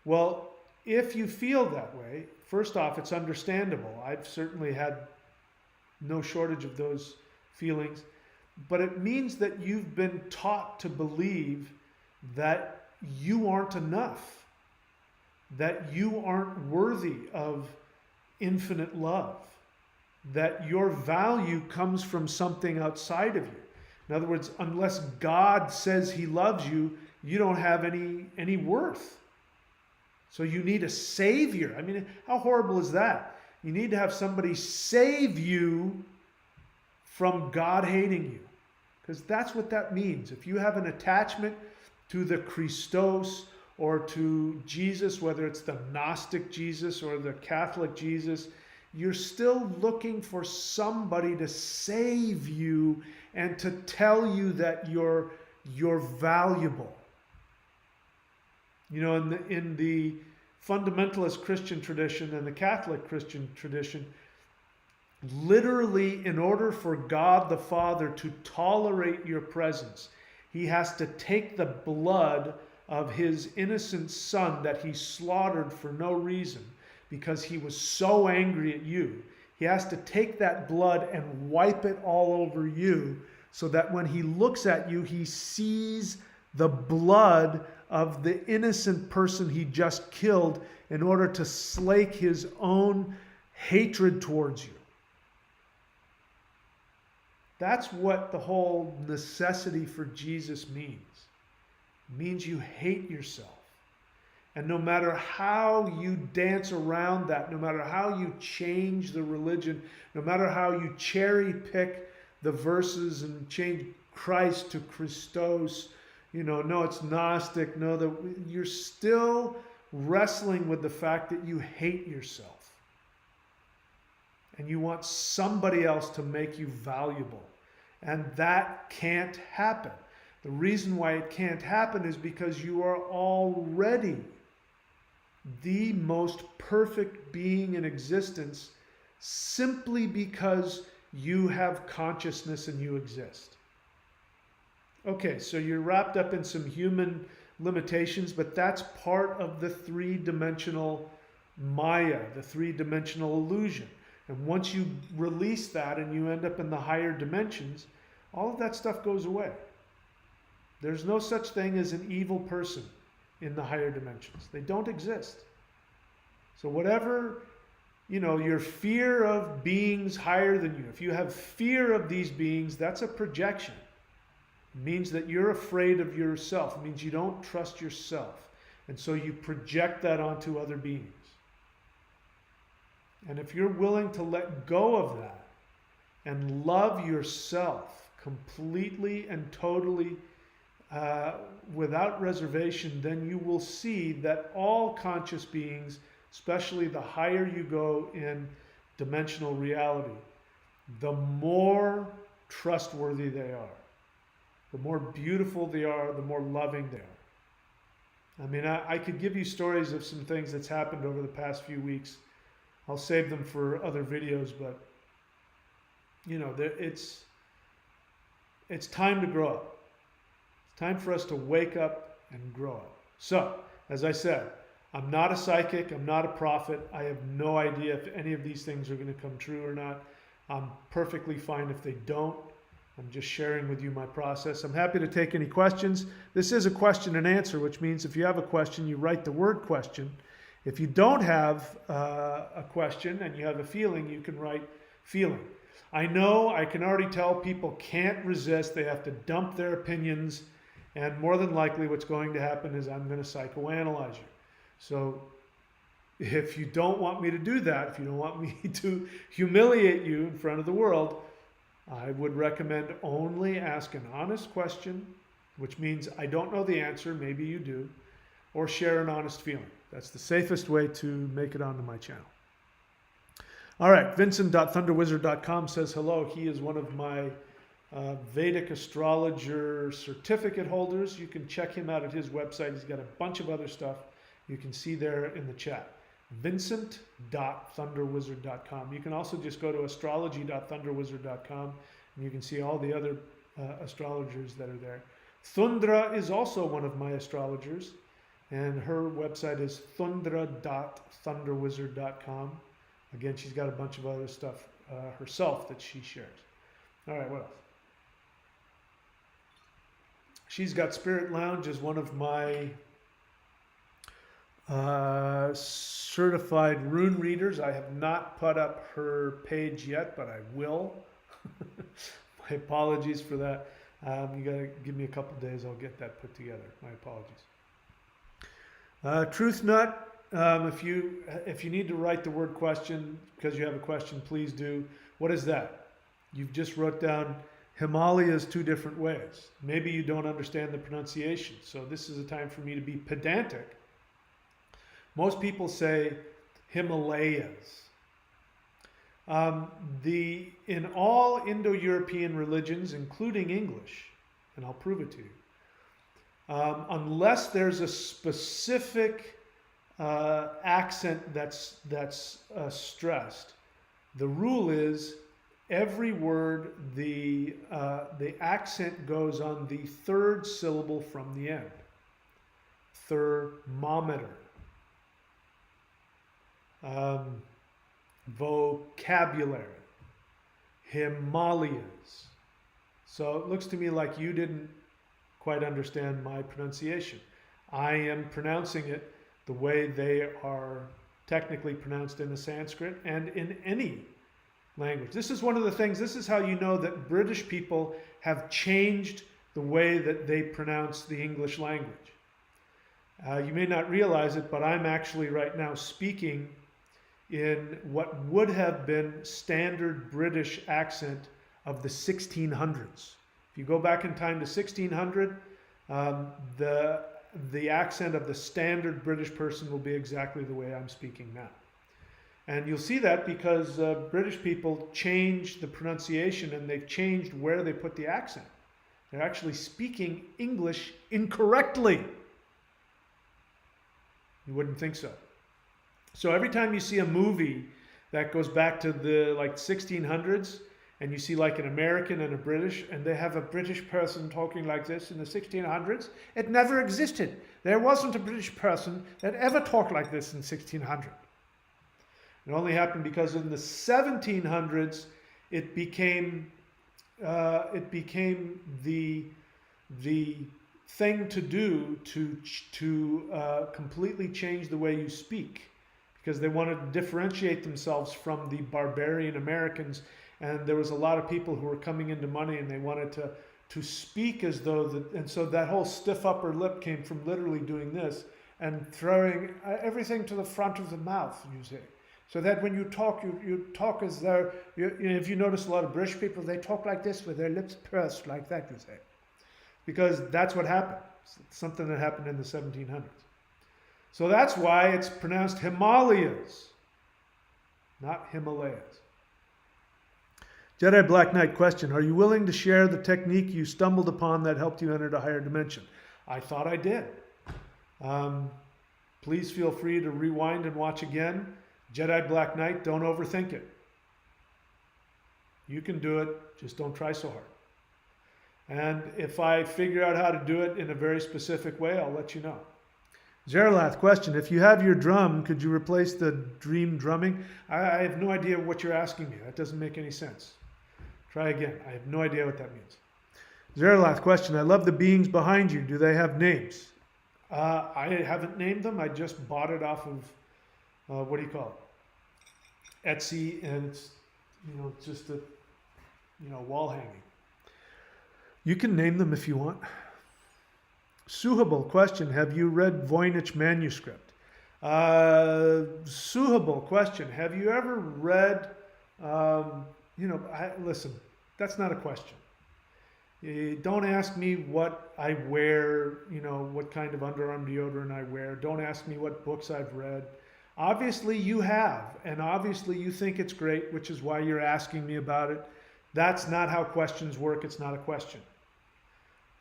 [SPEAKER 1] Well, if you feel that way, first off, it's understandable. I've certainly had no shortage of those feelings. But it means that you've been taught to believe that you aren't enough, that you aren't worthy of infinite love, that your value comes from something outside of you. In other words, unless God says he loves you, you don't have any worth. So you need a savior. I mean, how horrible is that? You need to have somebody save you from God hating you. Because that's what that means. If you have an attachment to the Christos or to Jesus, whether it's the Gnostic Jesus or the Catholic Jesus, you're still looking for somebody to save you and to tell you that you're valuable. In the fundamentalist Christian tradition and the Catholic Christian tradition, literally, in order for God the Father to tolerate your presence, he has to take the blood of his innocent son that he slaughtered for no reason because he was so angry at you. He has to take that blood and wipe it all over you so that when he looks at you, he sees the blood of the innocent person he just killed in order to slake his own hatred towards you. That's what the whole necessity for Jesus means. It means you hate yourself. And no matter how you dance around that, no matter how you change the religion, no matter how you cherry pick the verses and change Christ to Christos, no, it's Gnostic, no, you're still wrestling with the fact that you hate yourself. And you want somebody else to make you valuable. And that can't happen. The reason why it can't happen is because you are already the most perfect being in existence, simply because you have consciousness and you exist. Okay, so you're wrapped up in some human limitations, but that's part of the three-dimensional Maya, the three-dimensional illusion. And once you release that and you end up in the higher dimensions, all of that stuff goes away. There's no such thing as an evil person in the higher dimensions. They don't exist. So whatever, your fear of beings higher than you, if you have fear of these beings, that's a projection. It means that you're afraid of yourself. It means you don't trust yourself. And so you project that onto other beings. And if you're willing to let go of that and love yourself completely and totally without reservation, then you will see that all conscious beings, especially the higher you go in dimensional reality, the more trustworthy they are, the more beautiful they are, the more loving they are. I mean, I could give you stories of some things that's happened over the past few weeks. I'll save them for other videos, but you know, it's time to grow up. It's time for us to wake up and grow up. So, as I said, I'm not a psychic, I'm not a prophet. I have no idea if any of these things are going to come true or not. I'm perfectly fine if they don't. I'm just sharing with you my process. I'm happy to take any questions. This is a question and answer, which means if you have a question, you write the word question. If you don't have a question and you have a feeling, you can write feeling. I know, I can already tell people can't resist. They have to dump their opinions. And more than likely what's going to happen is I'm going to psychoanalyze you. So if you don't want me to do that, if you don't want me to humiliate you in front of the world, I would recommend only ask an honest question, which means I don't know the answer, maybe you do, or share an honest feeling. That's the safest way to make it onto my channel. All right, Vincent.thunderwizard.com says hello. He is one of my Vedic astrologer certificate holders. You can check him out at his website. He's got a bunch of other stuff you can see there in the chat. Vincent.thunderwizard.com. You can also just go to astrology.thunderwizard.com and you can see all the other astrologers that are there. Thundra is also one of my astrologers, and her website is thundra.thunderwizard.com. Again, she's got a bunch of other stuff herself that she shares. All right, what else? She's got Spirit Lounge as one of my certified rune readers. I have not put up her page yet, but I will. My apologies for that. You got to give me a couple days. I'll get that put together. My apologies. Truth Nut. If you need to write the word question because you have a question, please do. What is that? You've just wrote down Himalayas two different ways. Maybe you don't understand the pronunciation. So this is a time for me to be pedantic. Most people say Himalayas. In all Indo-European religions, including English, and I'll prove it to you, unless there's a specific accent that's stressed, the rule is every word, the accent goes on the third syllable from the end. Thermometer. Vocabulary. Himalayas. So it looks to me like you didn't quite understand my pronunciation. I am pronouncing it the way they are technically pronounced in the Sanskrit and in any language. This is one of the things, this is how you know that British people have changed the way that they pronounce the English language. You may not realize it, but I'm actually right now speaking in what would have been standard British accent of the 1600s. If you go back in time to 1600, the accent of the standard British person will be exactly the way I'm speaking now. And you'll see that because British people change the pronunciation and they've changed where they put the accent. They're actually speaking English incorrectly. You wouldn't think so. So every time you see a movie that goes back to the 1600s, and you see like an American and a British, and they have a British person talking like this in the 1600s, it never existed. There wasn't a British person that ever talked like this in 1600. It only happened because in the 1700s, it became the thing to do to completely change the way you speak, because they wanted to differentiate themselves from the barbarian Americans. And there was a lot of people who were coming into money and they wanted to speak as though, and so that whole stiff upper lip came from literally doing this and throwing everything to the front of the mouth, you see. So that when you talk as though, if you notice a lot of British people, they talk like this with their lips pursed like that, you say. because that's what happened. It's something that happened in the 1700s. So that's why it's pronounced Himalayas, not Himalayas. Jedi Black Knight question, are you willing to share the technique you stumbled upon that helped you enter a higher dimension? I thought I did. Please feel free to rewind and watch again. Jedi Black Knight, don't overthink it. You can do it, just don't try so hard. And if I figure out how to do it in a very specific way, I'll let you know. Zeralath question, if you have your drum, could you replace the dream drumming? I have no idea what you're asking me. That doesn't make any sense. Try again. I have no idea what that means. Zeralath question, I love the beings behind you. Do they have names? I haven't named them. I just bought it off of, what do you call it? Etsy, and it's, just a, wall hanging. You can name them if you want. Suhabal question, have you read Voynich manuscript? Suhabal question, have you ever read, listen, that's not a question. Don't ask me what I wear, what kind of underarm deodorant I wear. Don't ask me what books I've read. Obviously you have, and obviously you think it's great, which is why you're asking me about it. That's not how questions work. It's not a question.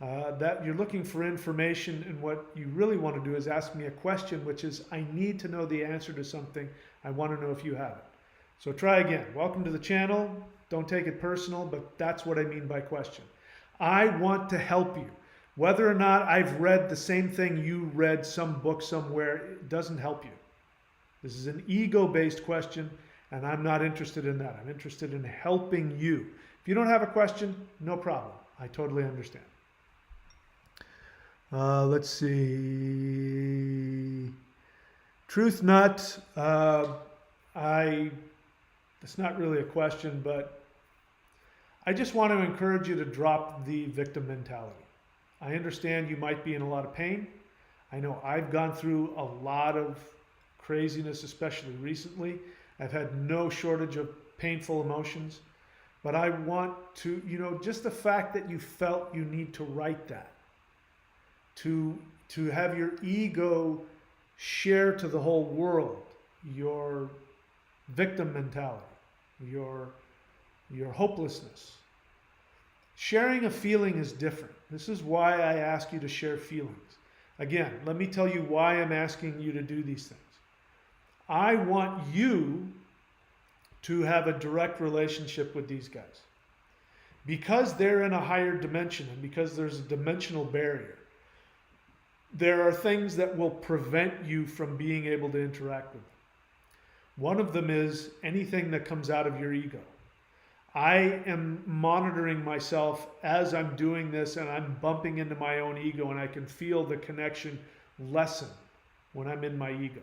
[SPEAKER 1] That you're looking for information, and what you really want to do is ask me a question, which is, I need to know the answer to something. I want to know if you have it. So try again. Welcome to the channel. Don't take it personal, but that's what I mean by question. I want to help you. Whether or not I've read the same thing you read, some book somewhere, it doesn't help you. This is an ego-based question, and I'm not interested in that. I'm interested in helping you. If you don't have a question, no problem. I totally understand. Let's see. Truth Nut. It's not really a question, but I just want to encourage you to drop the victim mentality. I understand you might be in a lot of pain. I know I've gone through a lot of craziness, especially recently. I've had no shortage of painful emotions, but I want to, just the fact that you felt you need to write that, to have your ego share to the whole world your victim mentality, your hopelessness. Sharing a feeling is different. This is why I ask you to share feelings. Again, let me tell you why I'm asking you to do these things. I want you to have a direct relationship with these guys. Because they're in a higher dimension, and because there's a dimensional barrier, there are things that will prevent you from being able to interact with them. One of them is anything that comes out of your ego. I am monitoring myself as I'm doing this, and I'm bumping into my own ego, and I can feel the connection lessen when I'm in my ego.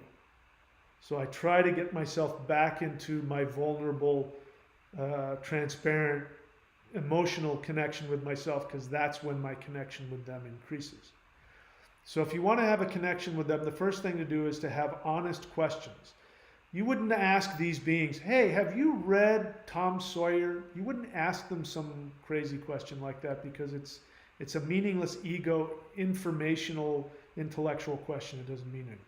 [SPEAKER 1] So I try to get myself back into my vulnerable, transparent, emotional connection with myself, because that's when my connection with them increases. So if you want to have a connection with them, the first thing to do is to have honest questions. You wouldn't ask these beings, hey, have you read Tom Sawyer? You wouldn't ask them some crazy question like that, because it's a meaningless ego, informational, intellectual question. It doesn't mean anything.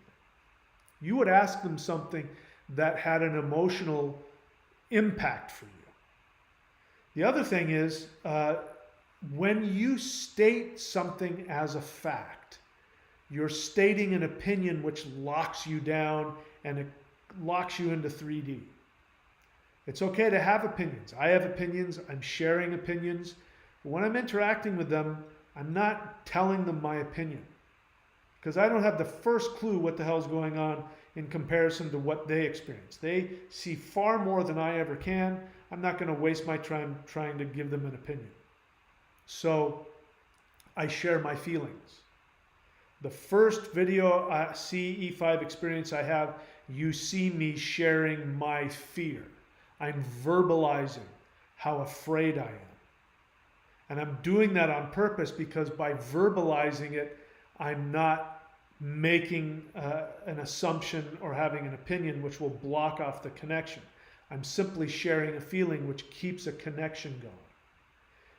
[SPEAKER 1] You would ask them something that had an emotional impact for you. The other thing is, when you state something as a fact, you're stating an opinion which locks you down, and it locks you into 3D. It's okay to have opinions. I have opinions. I'm sharing opinions. But when I'm interacting with them, I'm not telling them my opinion, because I don't have the first clue what the hell's going on in comparison to what they experience. They see far more than I ever can. I'm not going to waste my time trying to give them an opinion. So I share my feelings. The first video CE5 experience I have, you see me sharing my fear. I'm verbalizing how afraid I am. And I'm doing that on purpose, because by verbalizing it, I'm not making an assumption or having an opinion which will block off the connection. I'm simply sharing a feeling which keeps a connection going.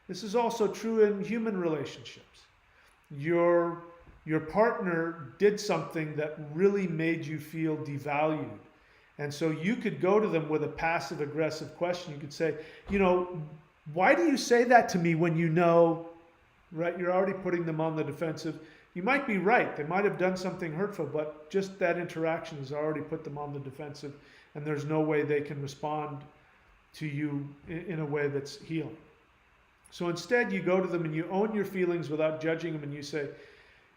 [SPEAKER 1] This is also true in human relationships. your partner did something that really made you feel devalued. And so you could go to them with a passive aggressive question. You could say, you know, why do you say that to me when you know, right? You're already putting them on the defensive. You might be right. They might have done something hurtful, but just that interaction has already put them on the defensive, and there's no way they can respond to you in a way that's healing. So instead, you go to them and you own your feelings without judging them, and you say,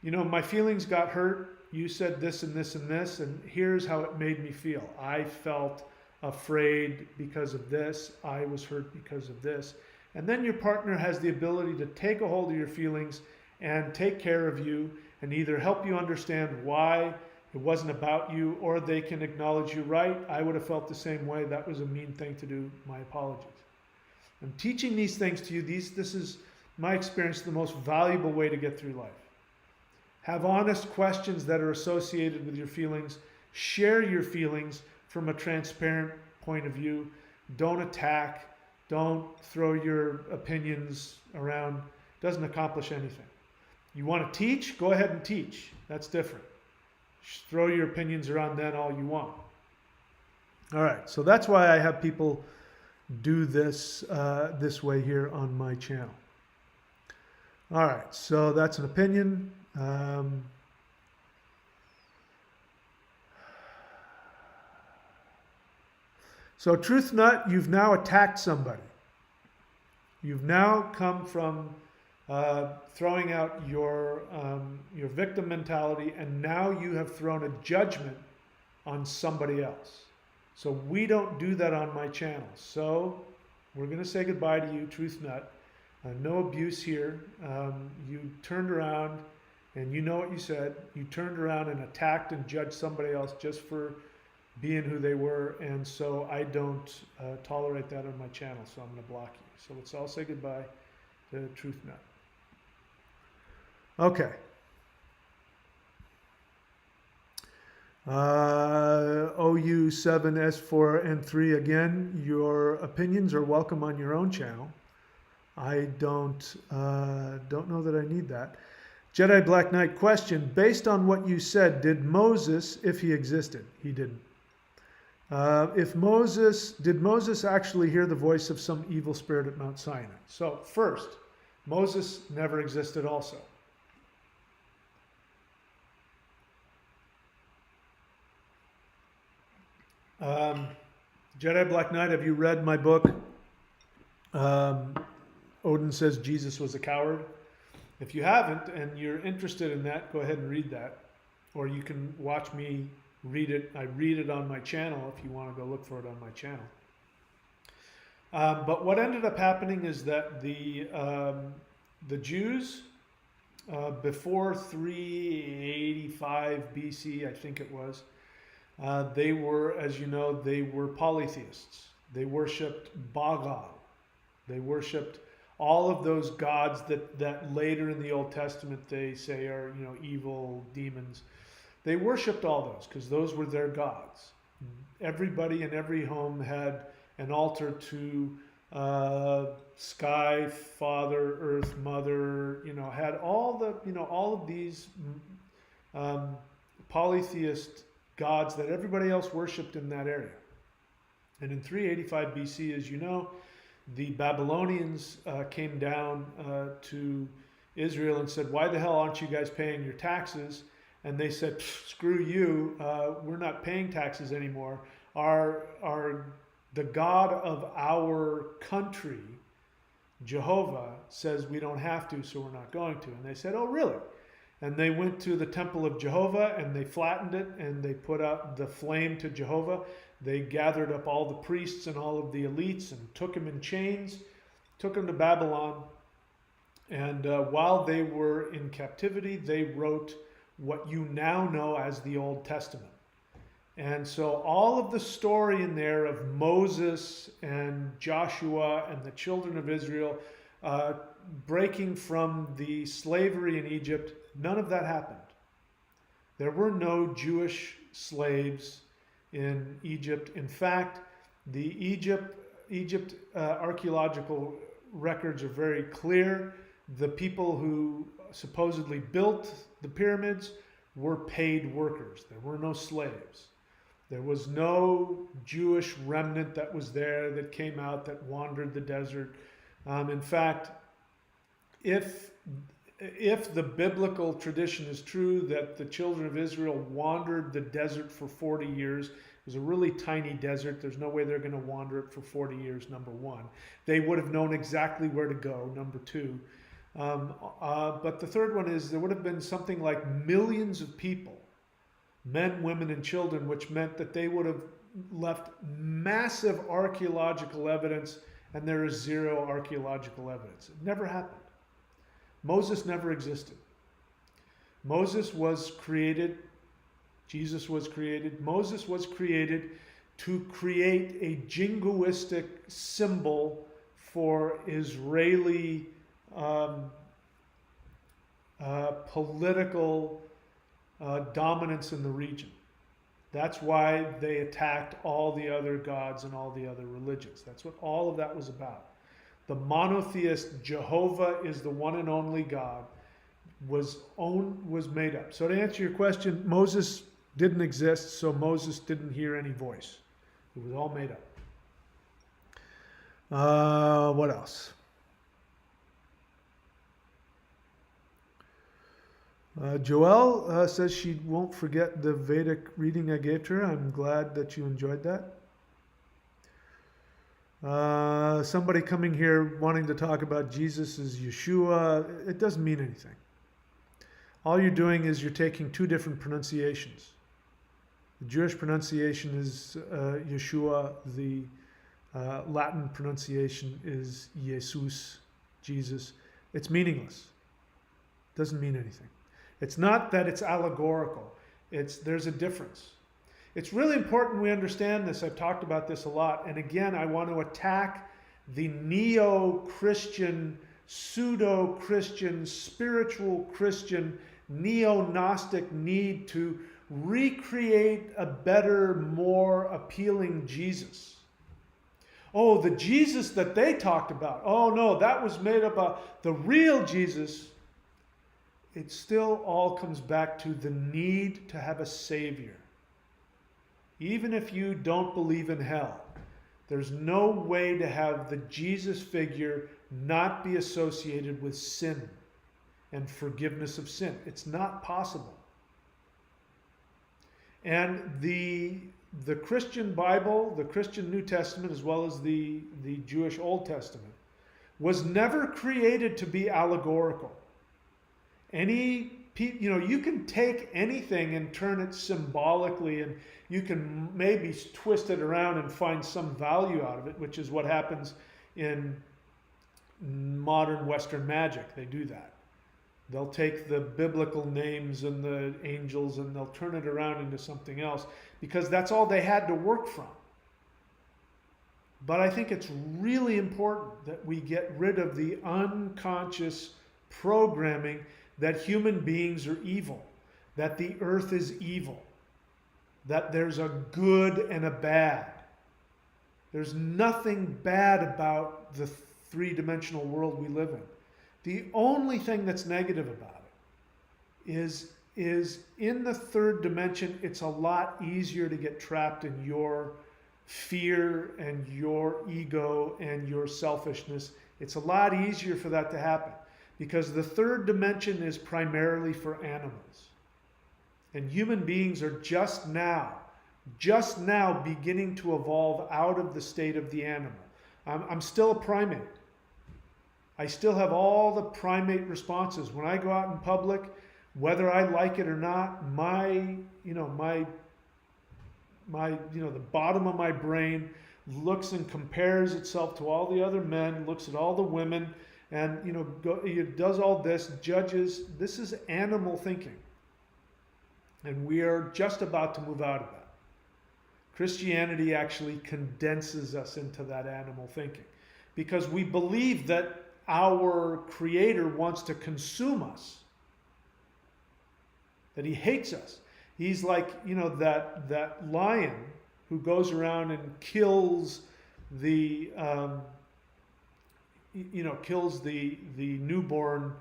[SPEAKER 1] you know, my feelings got hurt. You said this and this and this, and here's how it made me feel. I felt afraid because of this. I was hurt because of this. And then your partner has the ability to take a hold of your feelings and take care of you and either help you understand why it wasn't about you, or they can acknowledge you, right, I would have felt the same way. That was a mean thing to do. My apologies. I'm teaching these things to you. This is my experience, the most valuable way to get through life. Have honest questions that are associated with your feelings. Share your feelings from a transparent point of view. Don't attack. Don't throw your opinions around. It doesn't accomplish anything. You want to teach? Go ahead and teach. That's different. Just throw your opinions around then all you want. All right, so that's why I have people do this this way here on my channel. All right, so that's an opinion. So Truth Nut, you've now attacked somebody. You've now come from throwing out your victim mentality, and now you have thrown a judgment on somebody else. So we don't do that on my channel. So we're going to say goodbye to you, Truth Nut. No abuse here. You turned around, and you know what you said. You turned around and attacked and judged somebody else just for being who they were, and so I don't tolerate that on my channel, so I'm going to block you. So let's all say goodbye to Truth Nut. Okay. OU7S4N3, again, your opinions are welcome on your own channel. I don't know that I need that. Jedi Black Knight question, based on what you said, did Moses, if he existed, he didn't. Did Moses actually hear the voice of some evil spirit at Mount Sinai? So first, Moses never existed also. Jedi Black Knight, have you read my book? Odin Says Jesus Was a Coward. If you haven't and you're interested in that, go ahead and read that. Or you can watch me read it. I read it on my channel if you want to go look for it on my channel. But what ended up happening is that the Jews, before 385 BC, I think it was, they were, as you know, they were polytheists. They worshipped Baal. They worshipped all of those gods that later in the Old Testament they say are, you know, evil demons. They worshipped all those because those were their gods. Everybody in every home had an altar to sky, father, earth, mother, you know, had all the, you know, all of these polytheist gods that everybody else worshipped in that area. And in 385 BC, as you know, the Babylonians came down to Israel and said, why the hell aren't you guys paying your taxes? And they said, screw you, we're not paying taxes anymore. The God of our country, Jehovah, says we don't have to, so we're not going to. And they said, oh, really? And they went to the temple of Jehovah and they flattened it and they put out the flame to Jehovah. They gathered up all the priests and all of the elites and took them in chains, took them to Babylon. And while they were in captivity, they wrote what you now know as the Old Testament. And so all of the story in there of Moses and Joshua and the children of Israel breaking from the slavery in Egypt, none of that happened. There were no Jewish slaves in Egypt. In fact, the Egypt archaeological records are very clear. The people who supposedly built the pyramids were paid workers. There were no slaves. There was no Jewish remnant that was there that came out that wandered the desert. In fact, if the biblical tradition is true that the children of Israel wandered the desert for 40 years, it was a really tiny desert. There's no way they're going to wander it for 40 years, number one. They would have known exactly where to go, number two. But the third one is there would have been something like millions of people, men, women, and children, which meant that they would have left massive archaeological evidence, and there is zero archaeological evidence. It never happened. Moses never existed. Moses was created. Jesus was created. Moses was created to create a jingoistic symbol for Israeli political dominance in the region. That's why they attacked all the other gods and all the other religions. That's what all of that was about. The monotheist Jehovah is the one and only God was made up. So to answer your question, Moses didn't exist, so Moses didn't hear any voice. It was all made up. What else? Joelle says she won't forget the Vedic reading I gave to her. I'm glad that you enjoyed that. Somebody coming here wanting to talk about Jesus as Yeshua, it doesn't mean anything. All you're doing is you're taking two different pronunciations. The Jewish pronunciation is Yeshua. The Latin pronunciation is Jesus, Jesus. It's meaningless. It doesn't mean anything. It's not that it's allegorical. There's a difference. It's really important we understand this. I've talked about this a lot. And again, I want to attack the neo-Christian, pseudo-Christian, spiritual Christian, neo-Gnostic need to recreate a better, more appealing Jesus. Oh, the Jesus that they talked about. Oh no, that was made up of the real Jesus. It still all comes back to the need to have a savior. Even if you don't believe in hell, there's no way to have the Jesus figure not be associated with sin and forgiveness of sin. It's not possible. And the Christian Bible, the Christian New Testament, as well as the Jewish Old Testament, was never created to be allegorical. You can take anything and turn it symbolically, and you can maybe twist it around and find some value out of it, which is what happens in modern Western magic. They do that. They'll take the biblical names and the angels and they'll turn it around into something else because that's all they had to work from. But I think it's really important that we get rid of the unconscious programming that human beings are evil, that the earth is evil, that there's a good and a bad. There's nothing bad about the three-dimensional world we live in. The only thing that's negative about it is in the third dimension, it's a lot easier to get trapped in your fear and your ego and your selfishness. It's a lot easier for that to happen because the third dimension is primarily for animals. And human beings are just now beginning to evolve out of the state of the animal. I'm still a primate. I still have all the primate responses. When I go out in public, whether I like it or not, the bottom of my brain looks and compares itself to all the other men, looks at all the women, and it does all this, judges. This is animal thinking. And we are just about to move out of that. Christianity actually condenses us into that animal thinking because we believe that our Creator wants to consume us, that He hates us. He's like, that lion who goes around and kills the newborn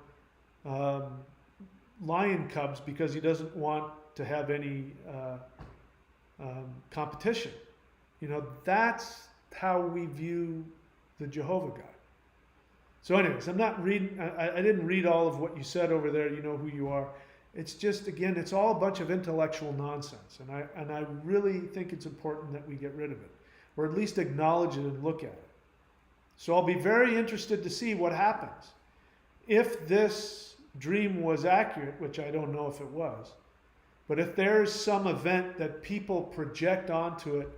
[SPEAKER 1] um, lion cubs because he doesn't want to have any competition. You know, that's how we view the Jehovah God. So anyways, I'm not reading, I didn't read all of what you said over there. You know who you are. It's just, again, it's all a bunch of intellectual nonsense. And I really think it's important that we get rid of it, or at least acknowledge it and look at it. So I'll be very interested to see what happens. If this dream was accurate, which I don't know if it was, but if there's some event that people project onto it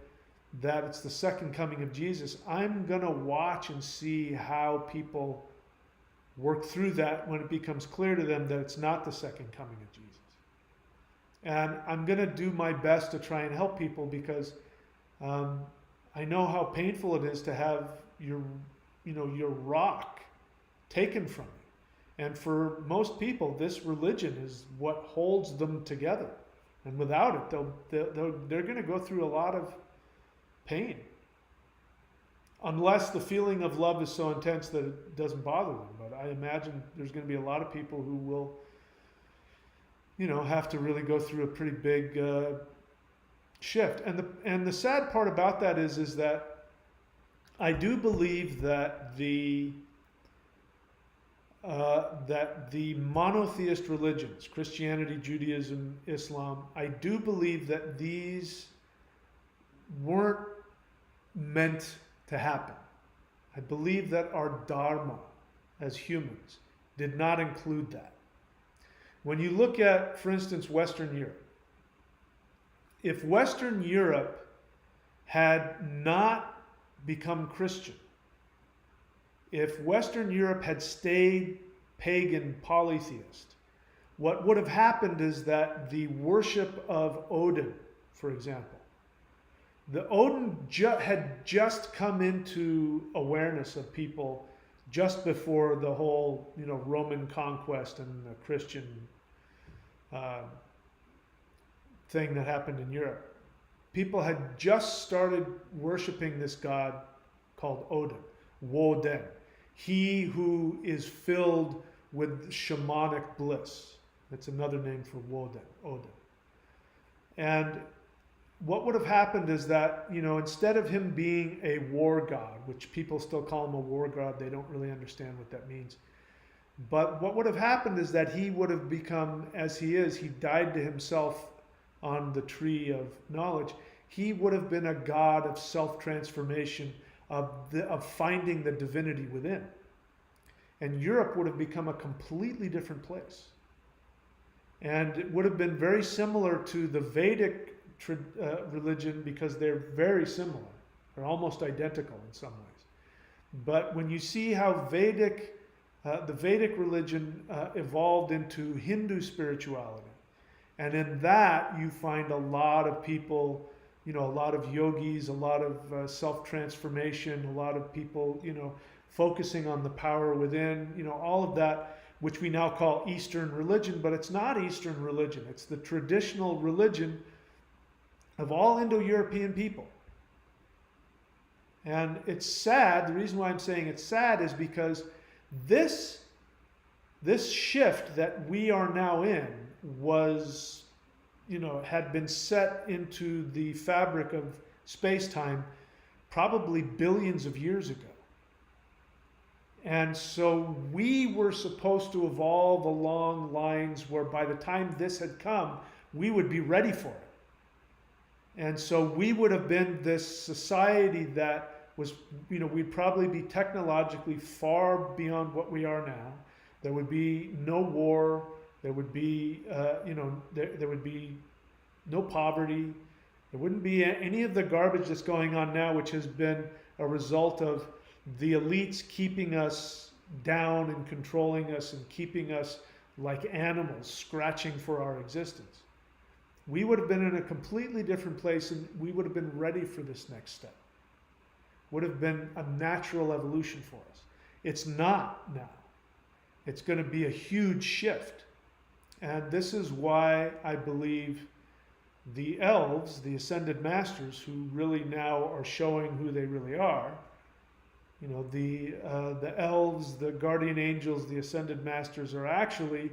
[SPEAKER 1] that it's the second coming of Jesus, I'm going to watch and see how people work through that when it becomes clear to them that it's not the second coming of Jesus. And I'm going to do my best to try and help people because I know how painful it is to have your rock taken from you. And for most people, this religion is what holds them together. And without it, they're going to go through a lot of pain. Unless the feeling of love is so intense that it doesn't bother them. But I imagine there's going to be a lot of people who will, have to really go through a pretty big shift. And the sad part about that is that I do believe that the monotheist religions, Christianity, Judaism, Islam, I do believe that these weren't meant to happen. I believe that our dharma as humans did not include that. When you look at, for instance, Western Europe, if Western Europe had not become Christian, if Western Europe had stayed pagan polytheist, what would have happened is that the worship of Odin, for example, the Odin had just come into awareness of people just before the whole, Roman conquest and the Christian thing that happened in Europe. People had just started worshiping this god called Odin, Woden. He who is filled with shamanic bliss. That's another name for Woden, Odin. And what would have happened is that, instead of him being a war god, which people still call him a war god, they don't really understand what that means. But what would have happened is that he would have become, as he is, he died to himself on the tree of knowledge. He would have been a god of self-transformation, of finding the divinity within. And Europe would have become a completely different place. And it would have been very similar to the Vedic religion because they're very similar. They're almost identical in some ways. But when you see how the Vedic religion evolved into Hindu spirituality, and in that you find a lot of people, a lot of yogis, a lot of self-transformation, a lot of people, focusing on the power within, all of that, which we now call Eastern religion, but it's not Eastern religion. It's the traditional religion of all Indo-European people. And it's sad. The reason why I'm saying it's sad is because this shift that we are now in was, had been set into the fabric of space-time probably billions of years ago. And so we were supposed to evolve along lines where by the time this had come, we would be ready for it. And so we would have been this society that was, we'd probably be technologically far beyond what we are now. There would be no war. There would be, there would be no poverty. There wouldn't be any of the garbage that's going on now, which has been a result of the elites keeping us down and controlling us and keeping us like animals, scratching for our existence. We would have been in a completely different place, and we would have been ready for this next step. Would have been a natural evolution for us. It's not now. It's going to be a huge shift. And this is why I believe the elves, the ascended masters, who really now are showing who they really are, You know, the elves, the guardian angels, the ascended masters are actually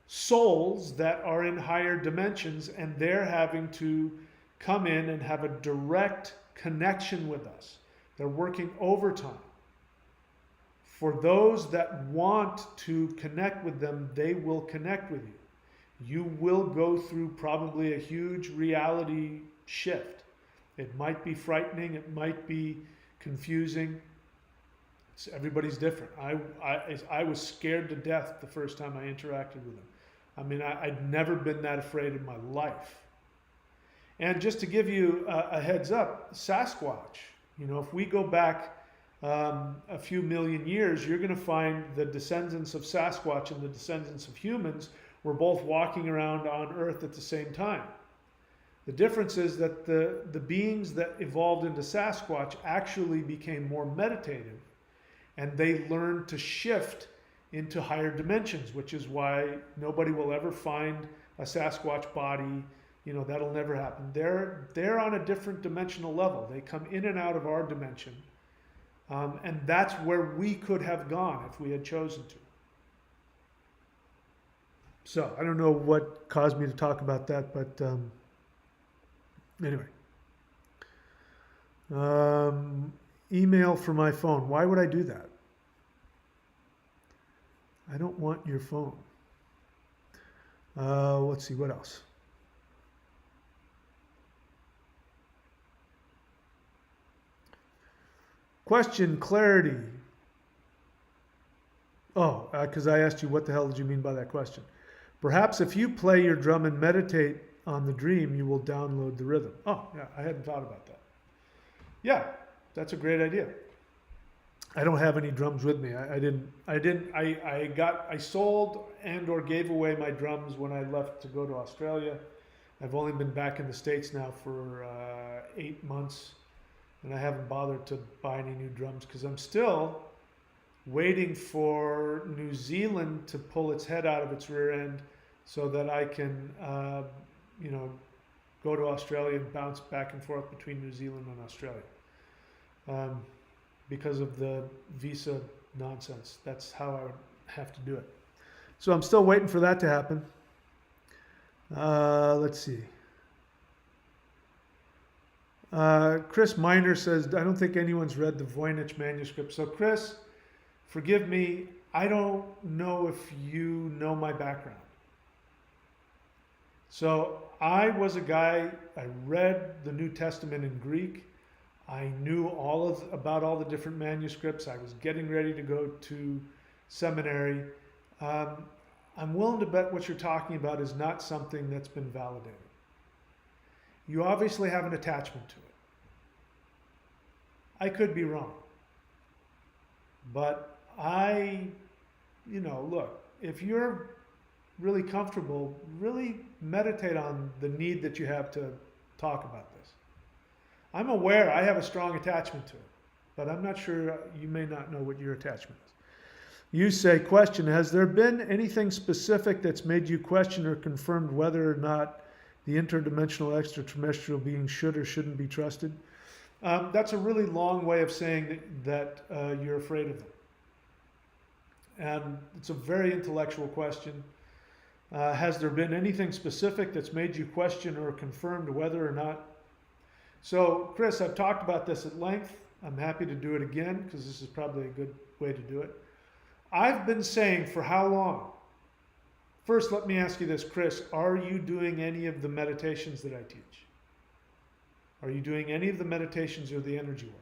[SPEAKER 1] souls that are in higher dimensions, and they're having to come in and have a direct connection with us. They're working overtime. For those that want to connect with them, they will connect with you. You will go through probably a huge reality shift. It might be frightening, it might be confusing. Everybody's different. I was scared to death the first time I interacted with them. I mean, I'd never been that afraid in my life. And just to give you a heads up, Sasquatch, you know, if we go back a few million years, you're going to find the descendants of Sasquatch and the descendants of humans were both walking around on Earth at the same time. The difference is that the beings that evolved into Sasquatch actually became more meditative, and they learned to shift into higher dimensions, which is why nobody will ever find a Sasquatch body. You know, that'll never happen. They're on a different dimensional level. They come in and out of our dimension. And that's where we could have gone if we had chosen to. So I don't know what caused me to talk about that, but anyway. Email from my phone. Why would I do that? I don't want your phone. Let's see, what else? Question, clarity. Oh, because I asked you, what the hell did you mean by that question? Perhaps if you play your drum and meditate on the dream, you will download the rhythm. Oh, yeah, I hadn't thought about that. Yeah, that's a great idea. I don't have any drums with me. I sold and or gave away my drums when I left to go to Australia. I've only been back in the States now for 8 months, and I haven't bothered to buy any new drums because I'm still waiting for New Zealand to pull its head out of its rear end so that I can, go to Australia and bounce back and forth between New Zealand and Australia. Because of the visa nonsense. That's how I would have to do it. So I'm still waiting for that to happen. Let's see. Chris Miner says, I don't think anyone's read the Voynich manuscript. So Chris, forgive me, I don't know if you know my background. So I was a guy, I read the New Testament in Greek. I knew about all the different manuscripts. I was getting ready to go to seminary. I'm willing to bet what you're talking about is not something that's been validated. You obviously have an attachment to it. I could be wrong. But look, if you're really comfortable, really meditate on the need that you have to talk about this. I'm aware I have a strong attachment to it, but I'm not sure, you may not know what your attachment is. You say, question, has there been anything specific that's made you question or confirmed whether or not the interdimensional extraterrestrial beings should or shouldn't be trusted? That's a really long way of saying that you're afraid of them. And it's a very intellectual question. Has there been anything specific that's made you question or confirmed whether or not? So, Chris, I've talked about this at length. I'm happy to do it again because this is probably a good way to do it. I've been saying for how long? First, let me ask you this, Chris. Are you doing any of the meditations that I teach? Are you doing any of the meditations or the energy work?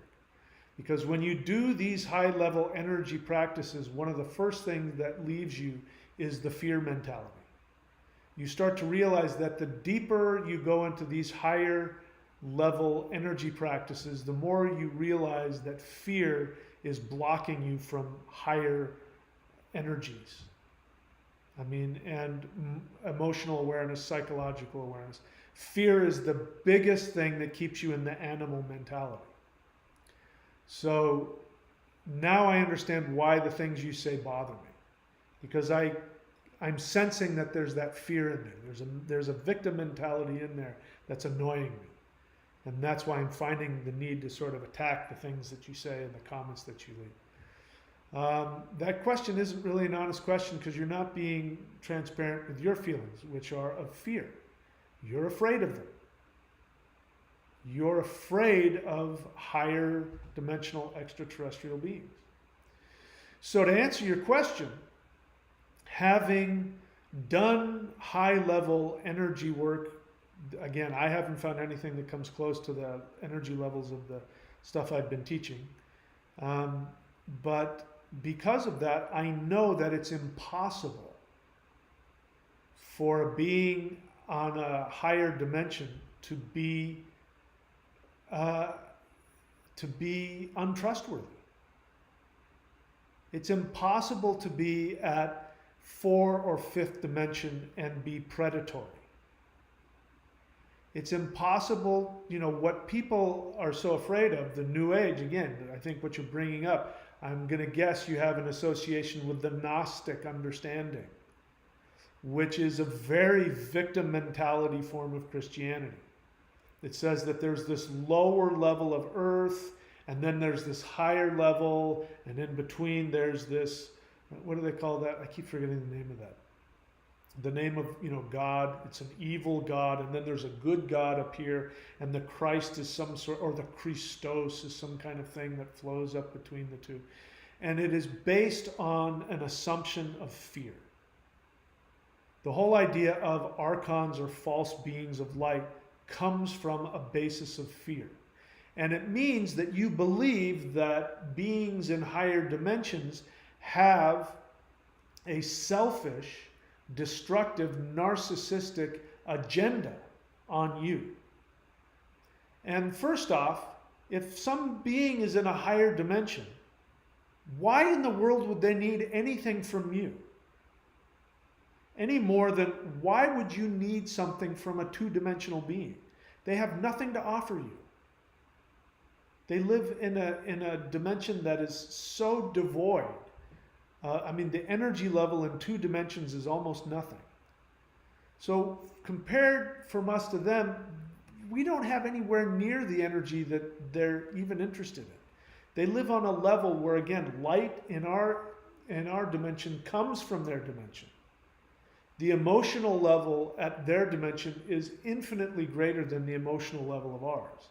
[SPEAKER 1] Because when you do these high-level energy practices, one of the first things that leaves you is the fear mentality. You start to realize that the deeper you go into these higher level energy practices, the more you realize that fear is blocking you from higher energies. And emotional awareness, psychological awareness. Fear is the biggest thing that keeps you in the animal mentality. So now I understand why the things you say bother me. Because I'm sensing that there's that fear in there. There's a victim mentality in there that's annoying me. And that's why I'm finding the need to sort of attack the things that you say and the comments that you leave. That question isn't really an honest question because you're not being transparent with your feelings, which are of fear. You're afraid of them. You're afraid of higher dimensional extraterrestrial beings. So to answer your question, having done high-level energy work, again, I haven't found anything that comes close to the energy levels of the stuff I've been teaching. But because of that, I know that it's impossible for a being on a higher dimension to be untrustworthy. It's impossible to be at 4th or 5th dimension and be predatory. It's impossible, what people are so afraid of, the New Age, again, I think what you're bringing up, I'm going to guess you have an association with the Gnostic understanding, which is a very victim mentality form of Christianity. It says that there's this lower level of earth, and then there's this higher level, and in between there's this, what do they call that? I keep forgetting the name of that. The name of, God, it's an evil God, and then there's a good God up here, and the Christ is some sort, or the Christos is some kind of thing that flows up between the two. And it is based on an assumption of fear. The whole idea of archons or false beings of light comes from a basis of fear. And it means that you believe that beings in higher dimensions have a selfish, destructive, narcissistic agenda on you. And first off, if some being is in a higher dimension, why in the world would they need anything from you? Any more than why would you need something from a two-dimensional being? They have nothing to offer you. They live in a dimension that is so devoid. The energy level in 2 dimensions is almost nothing. So compared from us to them, we don't have anywhere near the energy that they're even interested in. They live on a level where, again, light in our dimension comes from their dimension. The emotional level at their dimension is infinitely greater than the emotional level of ours.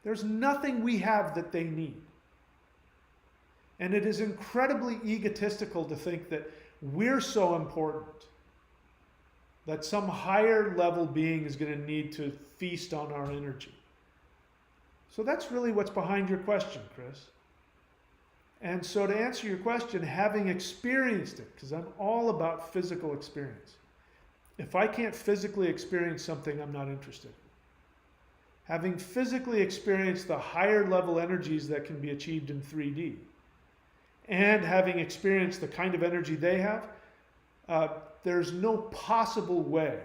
[SPEAKER 1] There's nothing we have that they need. And it is incredibly egotistical to think that we're so important that some higher level being is going to need to feast on our energy. So that's really what's behind your question, Chris. And so to answer your question, having experienced it, because I'm all about physical experience. If I can't physically experience something, I'm not interested. Having physically experienced the higher level energies that can be achieved in 3D, and having experienced the kind of energy they have, there's no possible way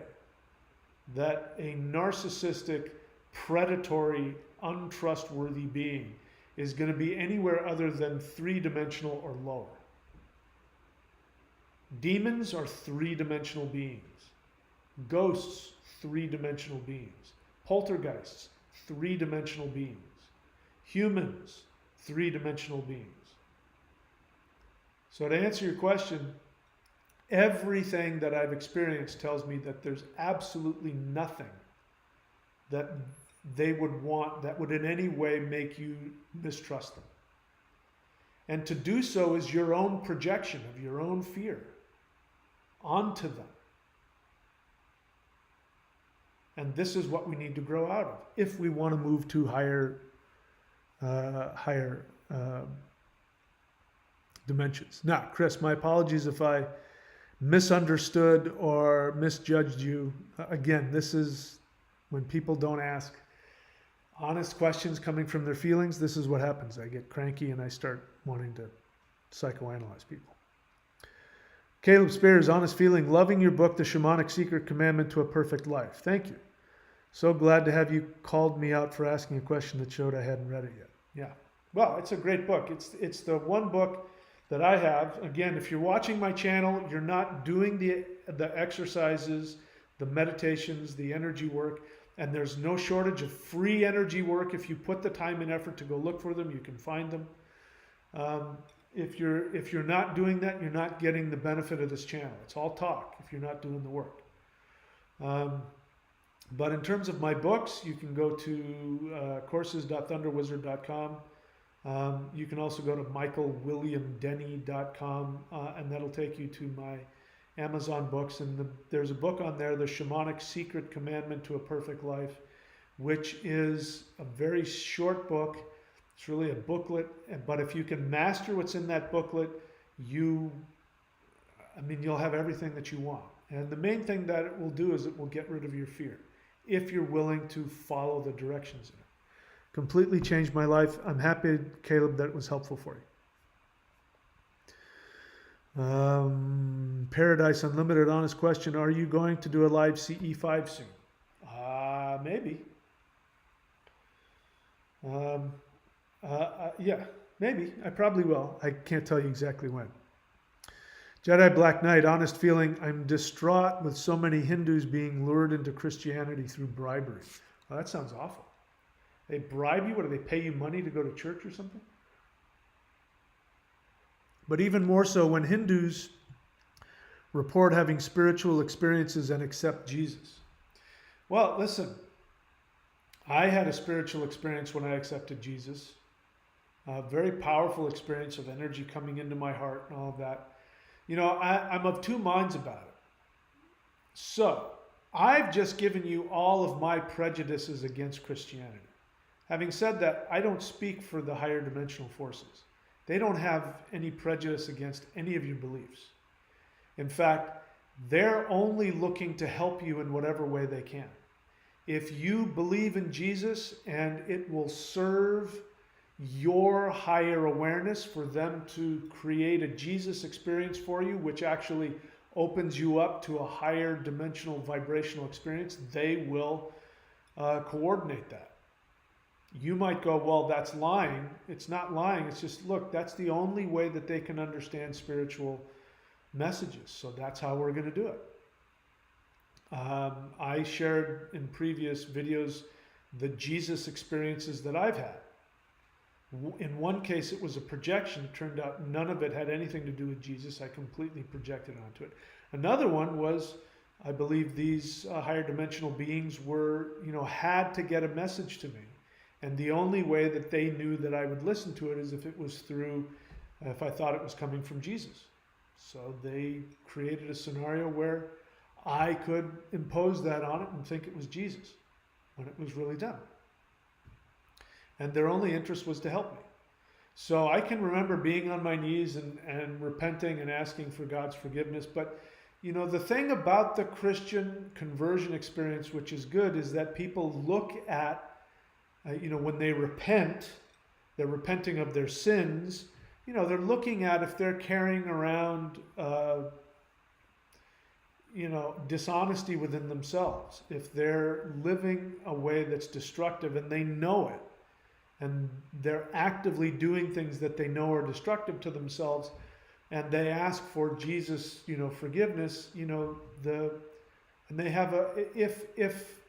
[SPEAKER 1] that a narcissistic, predatory, untrustworthy being is going to be anywhere other than 3-dimensional or lower. Demons are 3-dimensional beings. Ghosts, 3-dimensional beings. Poltergeists, 3-dimensional beings. Humans, 3-dimensional beings. So to answer your question, everything that I've experienced tells me that there's absolutely nothing that they would want that would in any way make you mistrust them. And to do so is your own projection of your own fear onto them. And this is what we need to grow out of if we want to move to higher dimensions. Now, Chris, my apologies if I misunderstood or misjudged you. Again, this is when people don't ask honest questions coming from their feelings. This is what happens. I get cranky and I start wanting to psychoanalyze people. Caleb Spears, honest feeling, loving your book, The Shamanic Secret Commandment to a Perfect Life. Thank you. So glad to have you called me out for asking a question that showed I hadn't read it yet. Yeah. Well, it's a great book. It's the one book that I have. Again, if you're watching my channel, you're not doing the exercises, the meditations, the energy work. And there's no shortage of free energy work. If you put the time and effort to go look for them, you can find them. If you're not doing that, you're not getting the benefit of this channel. It's all talk if you're not doing the work. But in terms of my books, you can go to courses.thunderwizard.com. You can also go to michaelwilliamdenny.com, and that'll take you to my Amazon books. And there's a book on there, The Shamanic Secret Commandment to a Perfect Life, which is a very short book. It's really a booklet, but if you can master what's in that booklet, you'll have everything that you want. And the main thing that it will do is it will get rid of your fear, if you're willing to follow the directions in it. Completely changed my life. I'm happy, Caleb, that it was helpful for you. Paradise Unlimited, honest question. Are you going to do a live CE5 soon? Maybe. Yeah, maybe. I probably will. I can't tell you exactly when. Jedi Black Knight, honest feeling, I'm distraught with so many Hindus being lured into Christianity through bribery. Well, that sounds awful. They bribe you? What, do they pay you money to go to church or something? But even more so when Hindus report having spiritual experiences and accept Jesus. Well, listen, I had a spiritual experience when I accepted Jesus. A very powerful experience of energy coming into my heart and all of that. You know, I'm of two minds about it. So, I've just given you all of my prejudices against Christianity. Having said that, I don't speak for the higher dimensional forces. They don't have any prejudice against any of your beliefs. In fact, they're only looking to help you in whatever way they can. If you believe in Jesus and it will serve your higher awareness for them to create a Jesus experience for you, which actually opens you up to a higher dimensional vibrational experience, they will coordinate that. You might go, well, that's lying. It's not lying. It's just, look, that's the only way that they can understand spiritual messages. So that's how we're going to do it. I shared in previous videos the Jesus experiences that I've had. In one case, it was a projection. It turned out none of it had anything to do with Jesus. I completely projected onto it. Another one was, I believe these higher dimensional beings were, had to get a message to me. And the only way that they knew that I would listen to it is if it was through, if I thought it was coming from Jesus. So they created a scenario where I could impose that on it and think it was Jesus when it was really them. And their only interest was to help me. So I can remember being on my knees and repenting and asking for God's forgiveness. But, the thing about the Christian conversion experience, which is good, is that people look at, when they repent, they're repenting of their sins. They're looking at if they're carrying around, dishonesty within themselves. If they're living a way that's destructive and they know it, and they're actively doing things that they know are destructive to themselves, and they ask for Jesus, forgiveness, and they have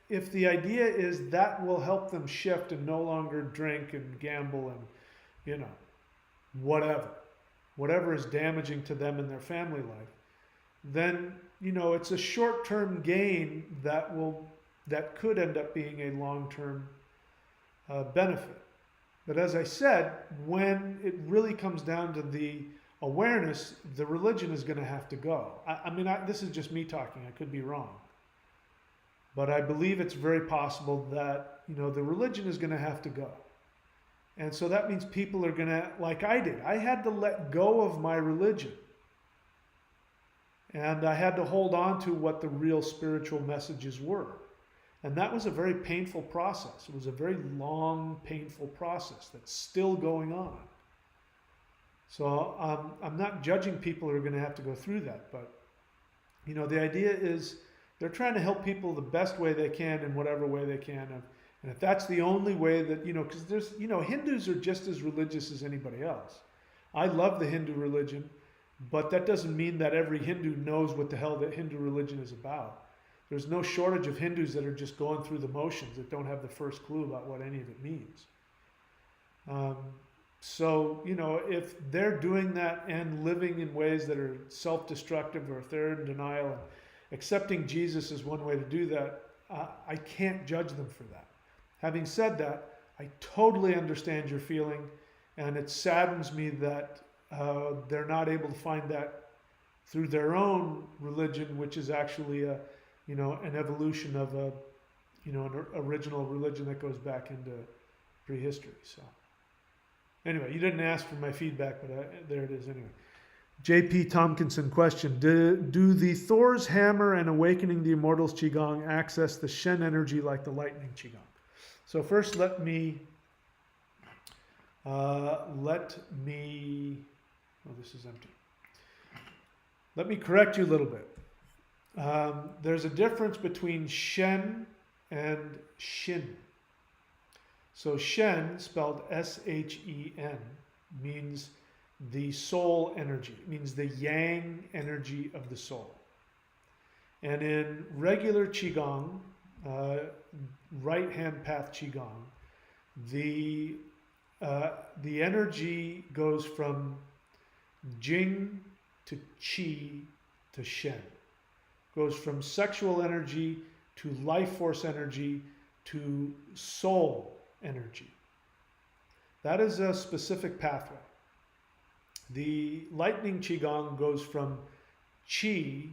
[SPEAKER 1] if the idea is that will help them shift and no longer drink and gamble and, whatever is damaging to them in their family life, then, it's a short-term gain that could end up being a long-term benefit. But as I said, when it really comes down to the awareness, the religion is going to have to go. This is just me talking. I could be wrong. But I believe it's very possible that, the religion is going to have to go. And so that means people are going to, like I did, I had to let go of my religion. And I had to hold on to what the real spiritual messages were. And that was a very painful process. It was a very long, painful process that's still going on. So I'm not judging people who are going to have to go through that. But, the idea is they're trying to help people the best way they can in whatever way they can. And if that's the only way that, because there's, Hindus are just as religious as anybody else. I love the Hindu religion, but that doesn't mean that every Hindu knows what the hell that Hindu religion is about. There's no shortage of Hindus that are just going through the motions that don't have the first clue about what any of it means. So, you know, if they're doing that and living in ways that are self-destructive, or if they're in denial, and accepting Jesus is one way to do that, I can't judge them for that. Having said that, I totally understand your feeling, and it saddens me that they're not able to find that through their own religion, which is actually a, you know, an evolution of a, you know, an original religion that goes back into prehistory. So anyway, you didn't ask for my feedback, but there it is anyway. J.P. Tompkinson question: Do the Thor's hammer and Awakening the Immortals Qigong access the Shen energy like the lightning Qigong? So first, let me. Oh, this is empty. Let me correct you a little bit. There's a difference between Shen and Shin. So Shen, spelled S-H-E-N, means the soul energy. It means the yang energy of the soul. And in regular Qigong, right-hand path Qigong, the energy goes from Jing to Qi to Shen. Goes from sexual energy to life force energy to soul energy. That is a specific pathway. The lightning Qigong goes from Qi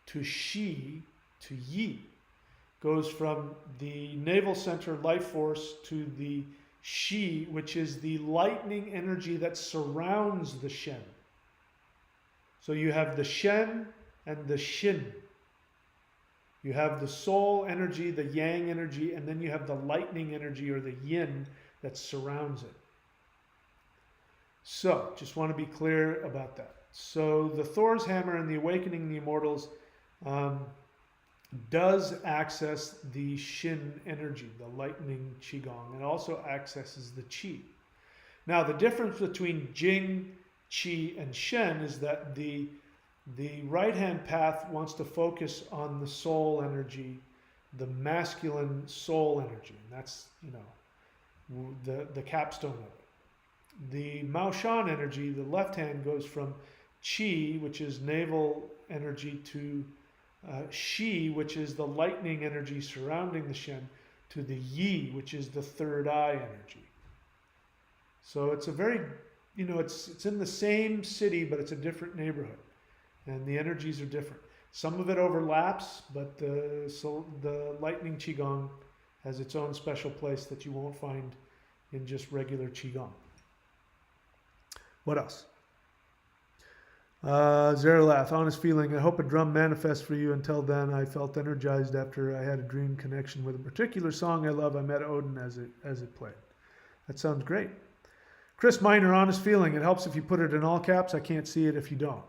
[SPEAKER 1] to Shi to Yi. Goes from the navel center life force to the Shi, which is the lightning energy that surrounds the Shen. So you have the Shen and the Shin. You have the soul energy, the yang energy, and then you have the lightning energy, or the yin, that surrounds it. So, just want to be clear about that. So, the Thor's hammer and the Awakening the Immortals does access the Shin energy, the lightning Qigong, and also accesses the Qi. Now, the difference between Jing, Qi, and Shen is that the right-hand path wants to focus on the soul energy, the masculine soul energy. And that's, you know, the capstone of it. The Mao Shan energy, the left hand, goes from Qi, which is navel energy, to Shi, which is the lightning energy surrounding the Shen, to the Yi, which is the third eye energy. So it's a very, you know, it's in the same city, but it's a different neighborhood. And the energies are different. Some of it overlaps, but the lightning Qigong has its own special place that you won't find in just regular Qigong. What else? Zeralath, honest feeling. I hope a drum manifests for you. Until then, I felt energized after I had a dream connection with a particular song I love. I met Odin as it played. That sounds great. Chris Miner, honest feeling. It helps if you put it in all caps. I can't see it if you don't.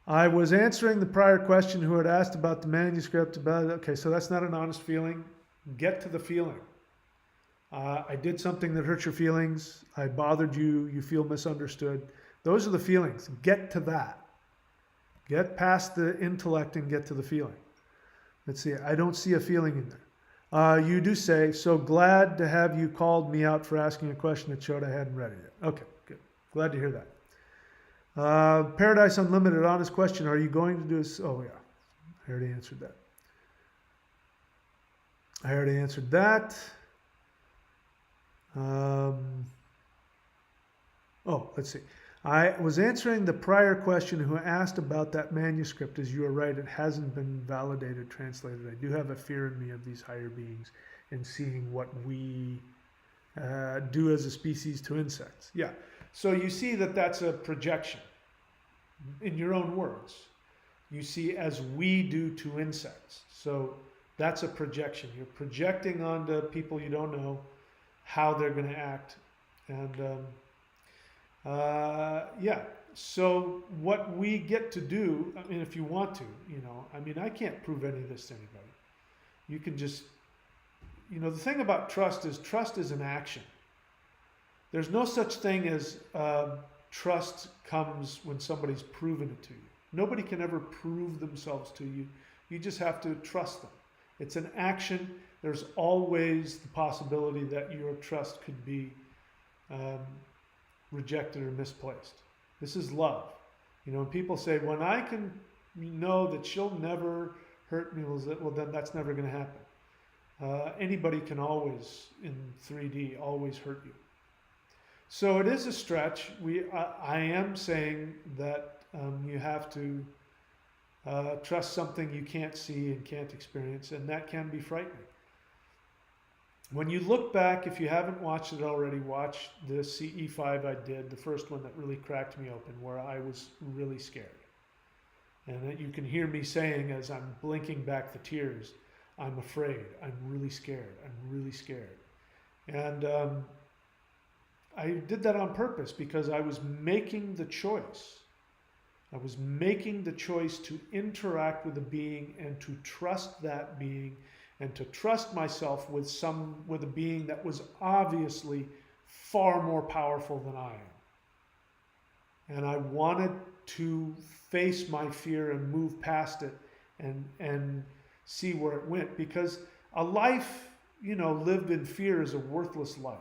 [SPEAKER 1] I was answering the prior question who had asked about the manuscript. Okay, so that's not an honest feeling. Get to the feeling. I did something that hurt your feelings. I bothered you. You feel misunderstood. Those are the feelings. Get to that. Get past the intellect and get to the feeling. Let's see. I don't see a feeling in there. You do say, so glad to have you called me out for asking a question that showed I hadn't read it yet. Okay, good. Glad to hear that. Paradise Unlimited, honest question. Are you going to do this? Oh, yeah. I already answered that. Let's see. I was answering the prior question who asked about that manuscript. As you are right, it hasn't been validated, translated. I do have a fear in me of these higher beings and seeing what we do as a species to insects. Yeah. So you see that that's a projection. In your own words, you see as we do to insects. So that's a projection. You're projecting onto people you don't know how they're going to act. And yeah, so what we get to do, I mean, if you want to, you know, I mean, I can't prove any of this to anybody. You can just, you know, the thing about trust is an action. There's no such thing as trust comes when somebody's proven it to you. Nobody can ever prove themselves to you. You just have to trust them. It's an action. There's always the possibility that your trust could be rejected or misplaced. This is love. You know, when people say, when I can know that she'll never hurt me, well, then that's never going to happen. Anybody can always, in 3D, always hurt you. So it is a stretch. I am saying that you have to trust something you can't see and can't experience, and that can be frightening. When you look back, if you haven't watched it already, watch the CE5 I did, the first one that really cracked me open, where I was really scared. And you can hear me saying, as I'm blinking back the tears, I'm afraid, I'm really scared, I'm really scared. And I did that on purpose because I was making the choice. I was making the choice to interact with a being and to trust that being and to trust myself with a being that was obviously far more powerful than I am. And I wanted to face my fear and move past it and see where it went, because a life, you know, lived in fear is a worthless life.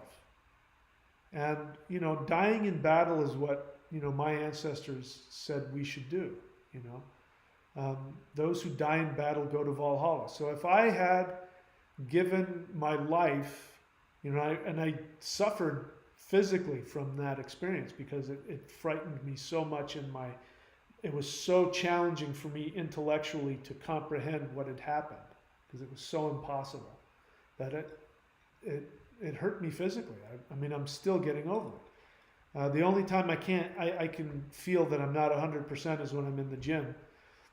[SPEAKER 1] And, you know, dying in battle is what, you know, my ancestors said we should do, you know. Those who die in battle go to Valhalla. So if I had given my life, you know, I suffered physically from that experience because it frightened me so much it was so challenging for me intellectually to comprehend what had happened, because it was so impossible that it hurt me physically. I mean, I'm still getting over it. The only time I can feel that I'm not 100% is when I'm in the gym.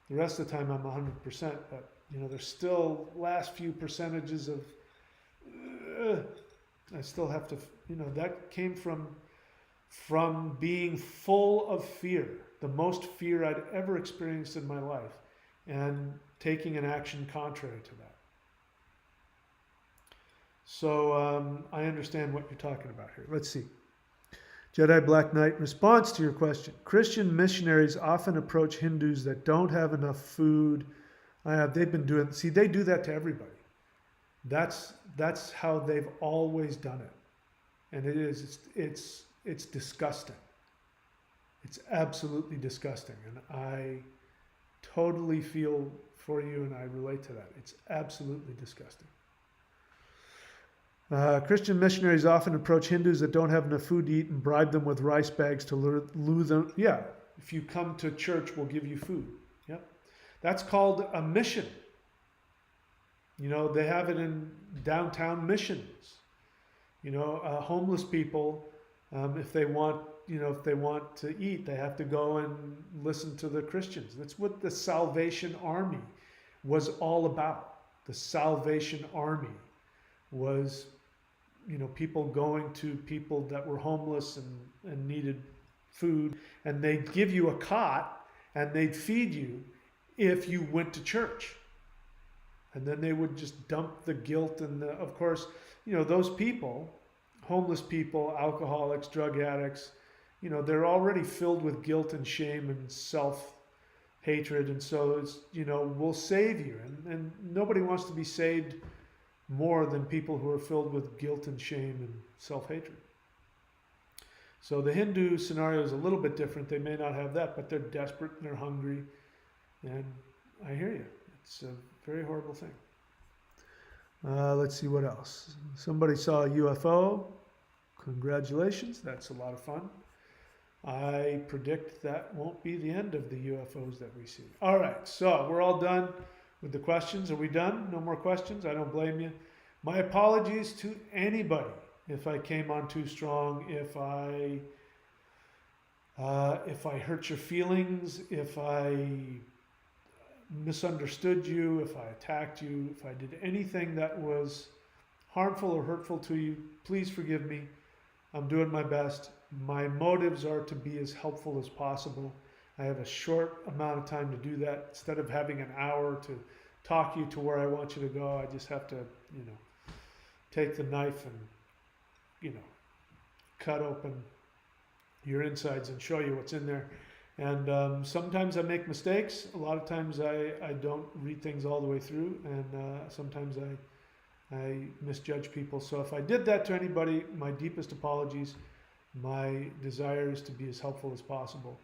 [SPEAKER 1] The rest of the time I'm 100%, but you know, there's still last few percentages of, I still have to, you know, that came from being full of fear, the most fear I'd ever experienced in my life, and taking an action contrary to that. So I understand what you're talking about here. Let's see. Jedi Black Knight, response to your question. Christian missionaries often approach Hindus that don't have enough food. They've been doing, see, they do that to everybody. That's how they've always done it. And it's disgusting. It's absolutely disgusting. And I totally feel for you and I relate to that. It's absolutely disgusting. Christian missionaries often approach Hindus that don't have enough food to eat and bribe them with rice bags to lure them. Yeah, if you come to church, we'll give you food. Yep. That's called a mission. You know, they have it in downtown missions. You know, homeless people, if they want to eat, they have to go and listen to the Christians. That's what the Salvation Army was all about. The Salvation Army was, you know, people going to people that were homeless and needed food, and they'd give you a cot and they'd feed you if you went to church. And then they would just dump the guilt and of course, you know, those people, homeless people, alcoholics, drug addicts, you know, they're already filled with guilt and shame and self-hatred. And so it's, you know, we'll save you. And nobody wants to be saved more than people who are filled with guilt and shame and self-hatred. So the Hindu scenario is a little bit different. They may not have that, but they're desperate and they're hungry. And I hear you. It's a very horrible thing. Let's see what else. Somebody saw a UFO. Congratulations. That's a lot of fun. I predict that won't be the end of the UFOs that we see. All right. So we're all done with the questions. Are we done? No more questions? I don't blame you. My apologies to anybody if I came on too strong, if I hurt your feelings, if I misunderstood you, if I attacked you, if I did anything that was harmful or hurtful to you, please forgive me. I'm doing my best. My motives are to be as helpful as possible. I have a short amount of time to do that. Instead of having an hour to talk you to where I want you to go, I just have to, you know, take the knife and, you know, cut open your insides and show you what's in there. And sometimes I make mistakes. A lot of times I don't read things all the way through, and sometimes I misjudge people. So if I did that to anybody, my deepest apologies. My desire is to be as helpful as possible.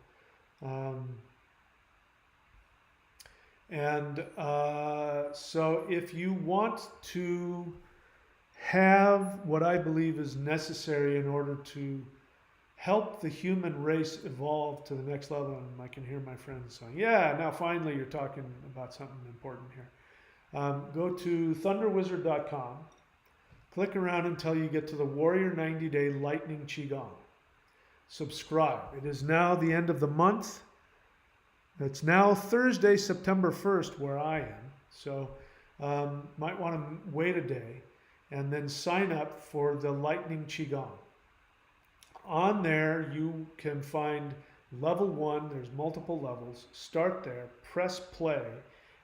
[SPEAKER 1] So if you want to have what I believe is necessary in order to help the human race evolve to the next level, and I can hear my friends saying, yeah, now finally you're talking about something important here. Go to thunderwizard.com, click around until you get to the Warrior 90-Day Lightning Qigong. Subscribe. It is now the end of the month. It's now Thursday, September 1st, where I am. So might want to wait a day and then sign up for the Lightning Qigong. On there, you can find level 1. There's multiple levels. Start there, press play,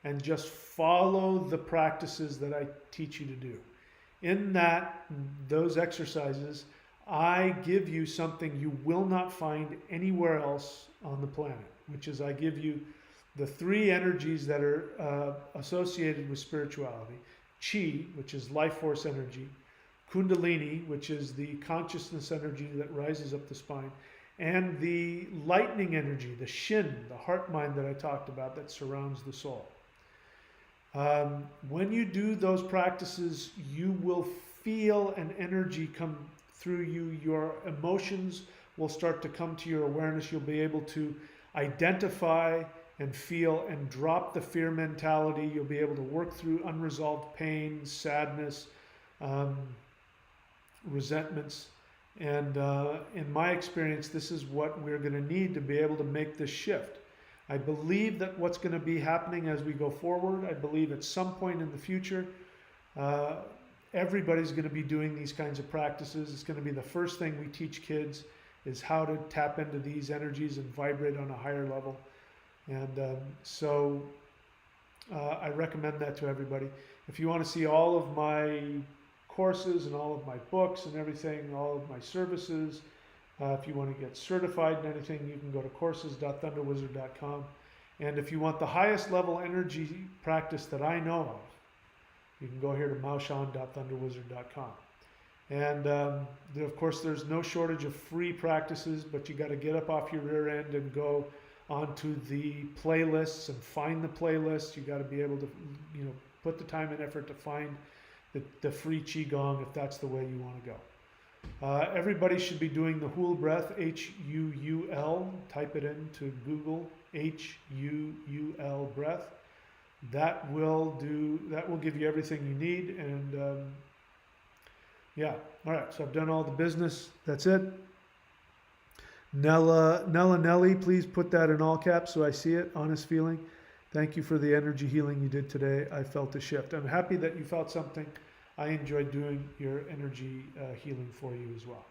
[SPEAKER 1] and just follow the practices that I teach you to do. In those exercises, I give you something you will not find anywhere else on the planet, which is I give you the 3 energies that are associated with spirituality. Chi, which is life force energy. Kundalini, which is the consciousness energy that rises up the spine. And the lightning energy, the Shin, the heart mind that I talked about that surrounds the soul. When you do those practices, you will feel an energy come through you. Your emotions will start to come to your awareness. You'll be able to identify and feel and drop the fear mentality. You'll be able to work through unresolved pain, sadness, resentments. And in my experience, this is what we're going to need to be able to make this shift. I believe that what's going to be happening as we go forward, I believe at some point in the future, everybody's going to be doing these kinds of practices. It's going to be the first thing we teach kids is how to tap into these energies and vibrate on a higher level. And so I recommend that to everybody. If you want to see all of my courses and all of my books and everything, all of my services, if you want to get certified in anything, you can go to courses.thunderwizard.com. And if you want the highest level energy practice that I know of, you can go here to maoshan.thunderwizard.com. And of course, there's no shortage of free practices, but you got to get up off your rear end and go onto the playlists and find the playlists. You got to be able to, put the time and effort to find the free Qigong if that's the way you want to go. Everybody should be doing the Huul breath, H-U-U-L. Type it into Google, H-U-U-L breath. That will give you everything you need. And yeah, all right. So I've done all the business. That's it. Nella Nelly, please put that in all caps so I see it. Honest feeling. Thank you for the energy healing you did today. I felt a shift. I'm happy that you felt something. I enjoyed doing your energy healing for you as well.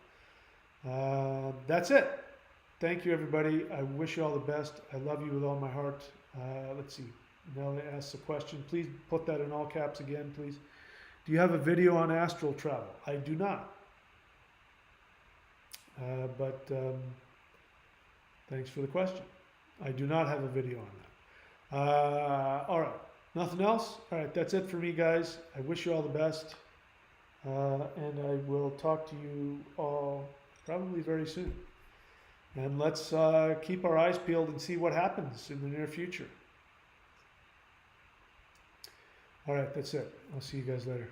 [SPEAKER 1] That's it. Thank you, everybody. I wish you all the best. I love you with all my heart. Let's see. Nelly asks a question. Please put that in all caps again, please. Do you have a video on astral travel? I do not. But thanks for the question. I do not have a video on that. All right. Nothing else? All right. That's it for me, guys. I wish you all the best. And I will talk to you all probably very soon. And let's keep our eyes peeled and see what happens in the near future. All right. That's it. I'll see you guys later.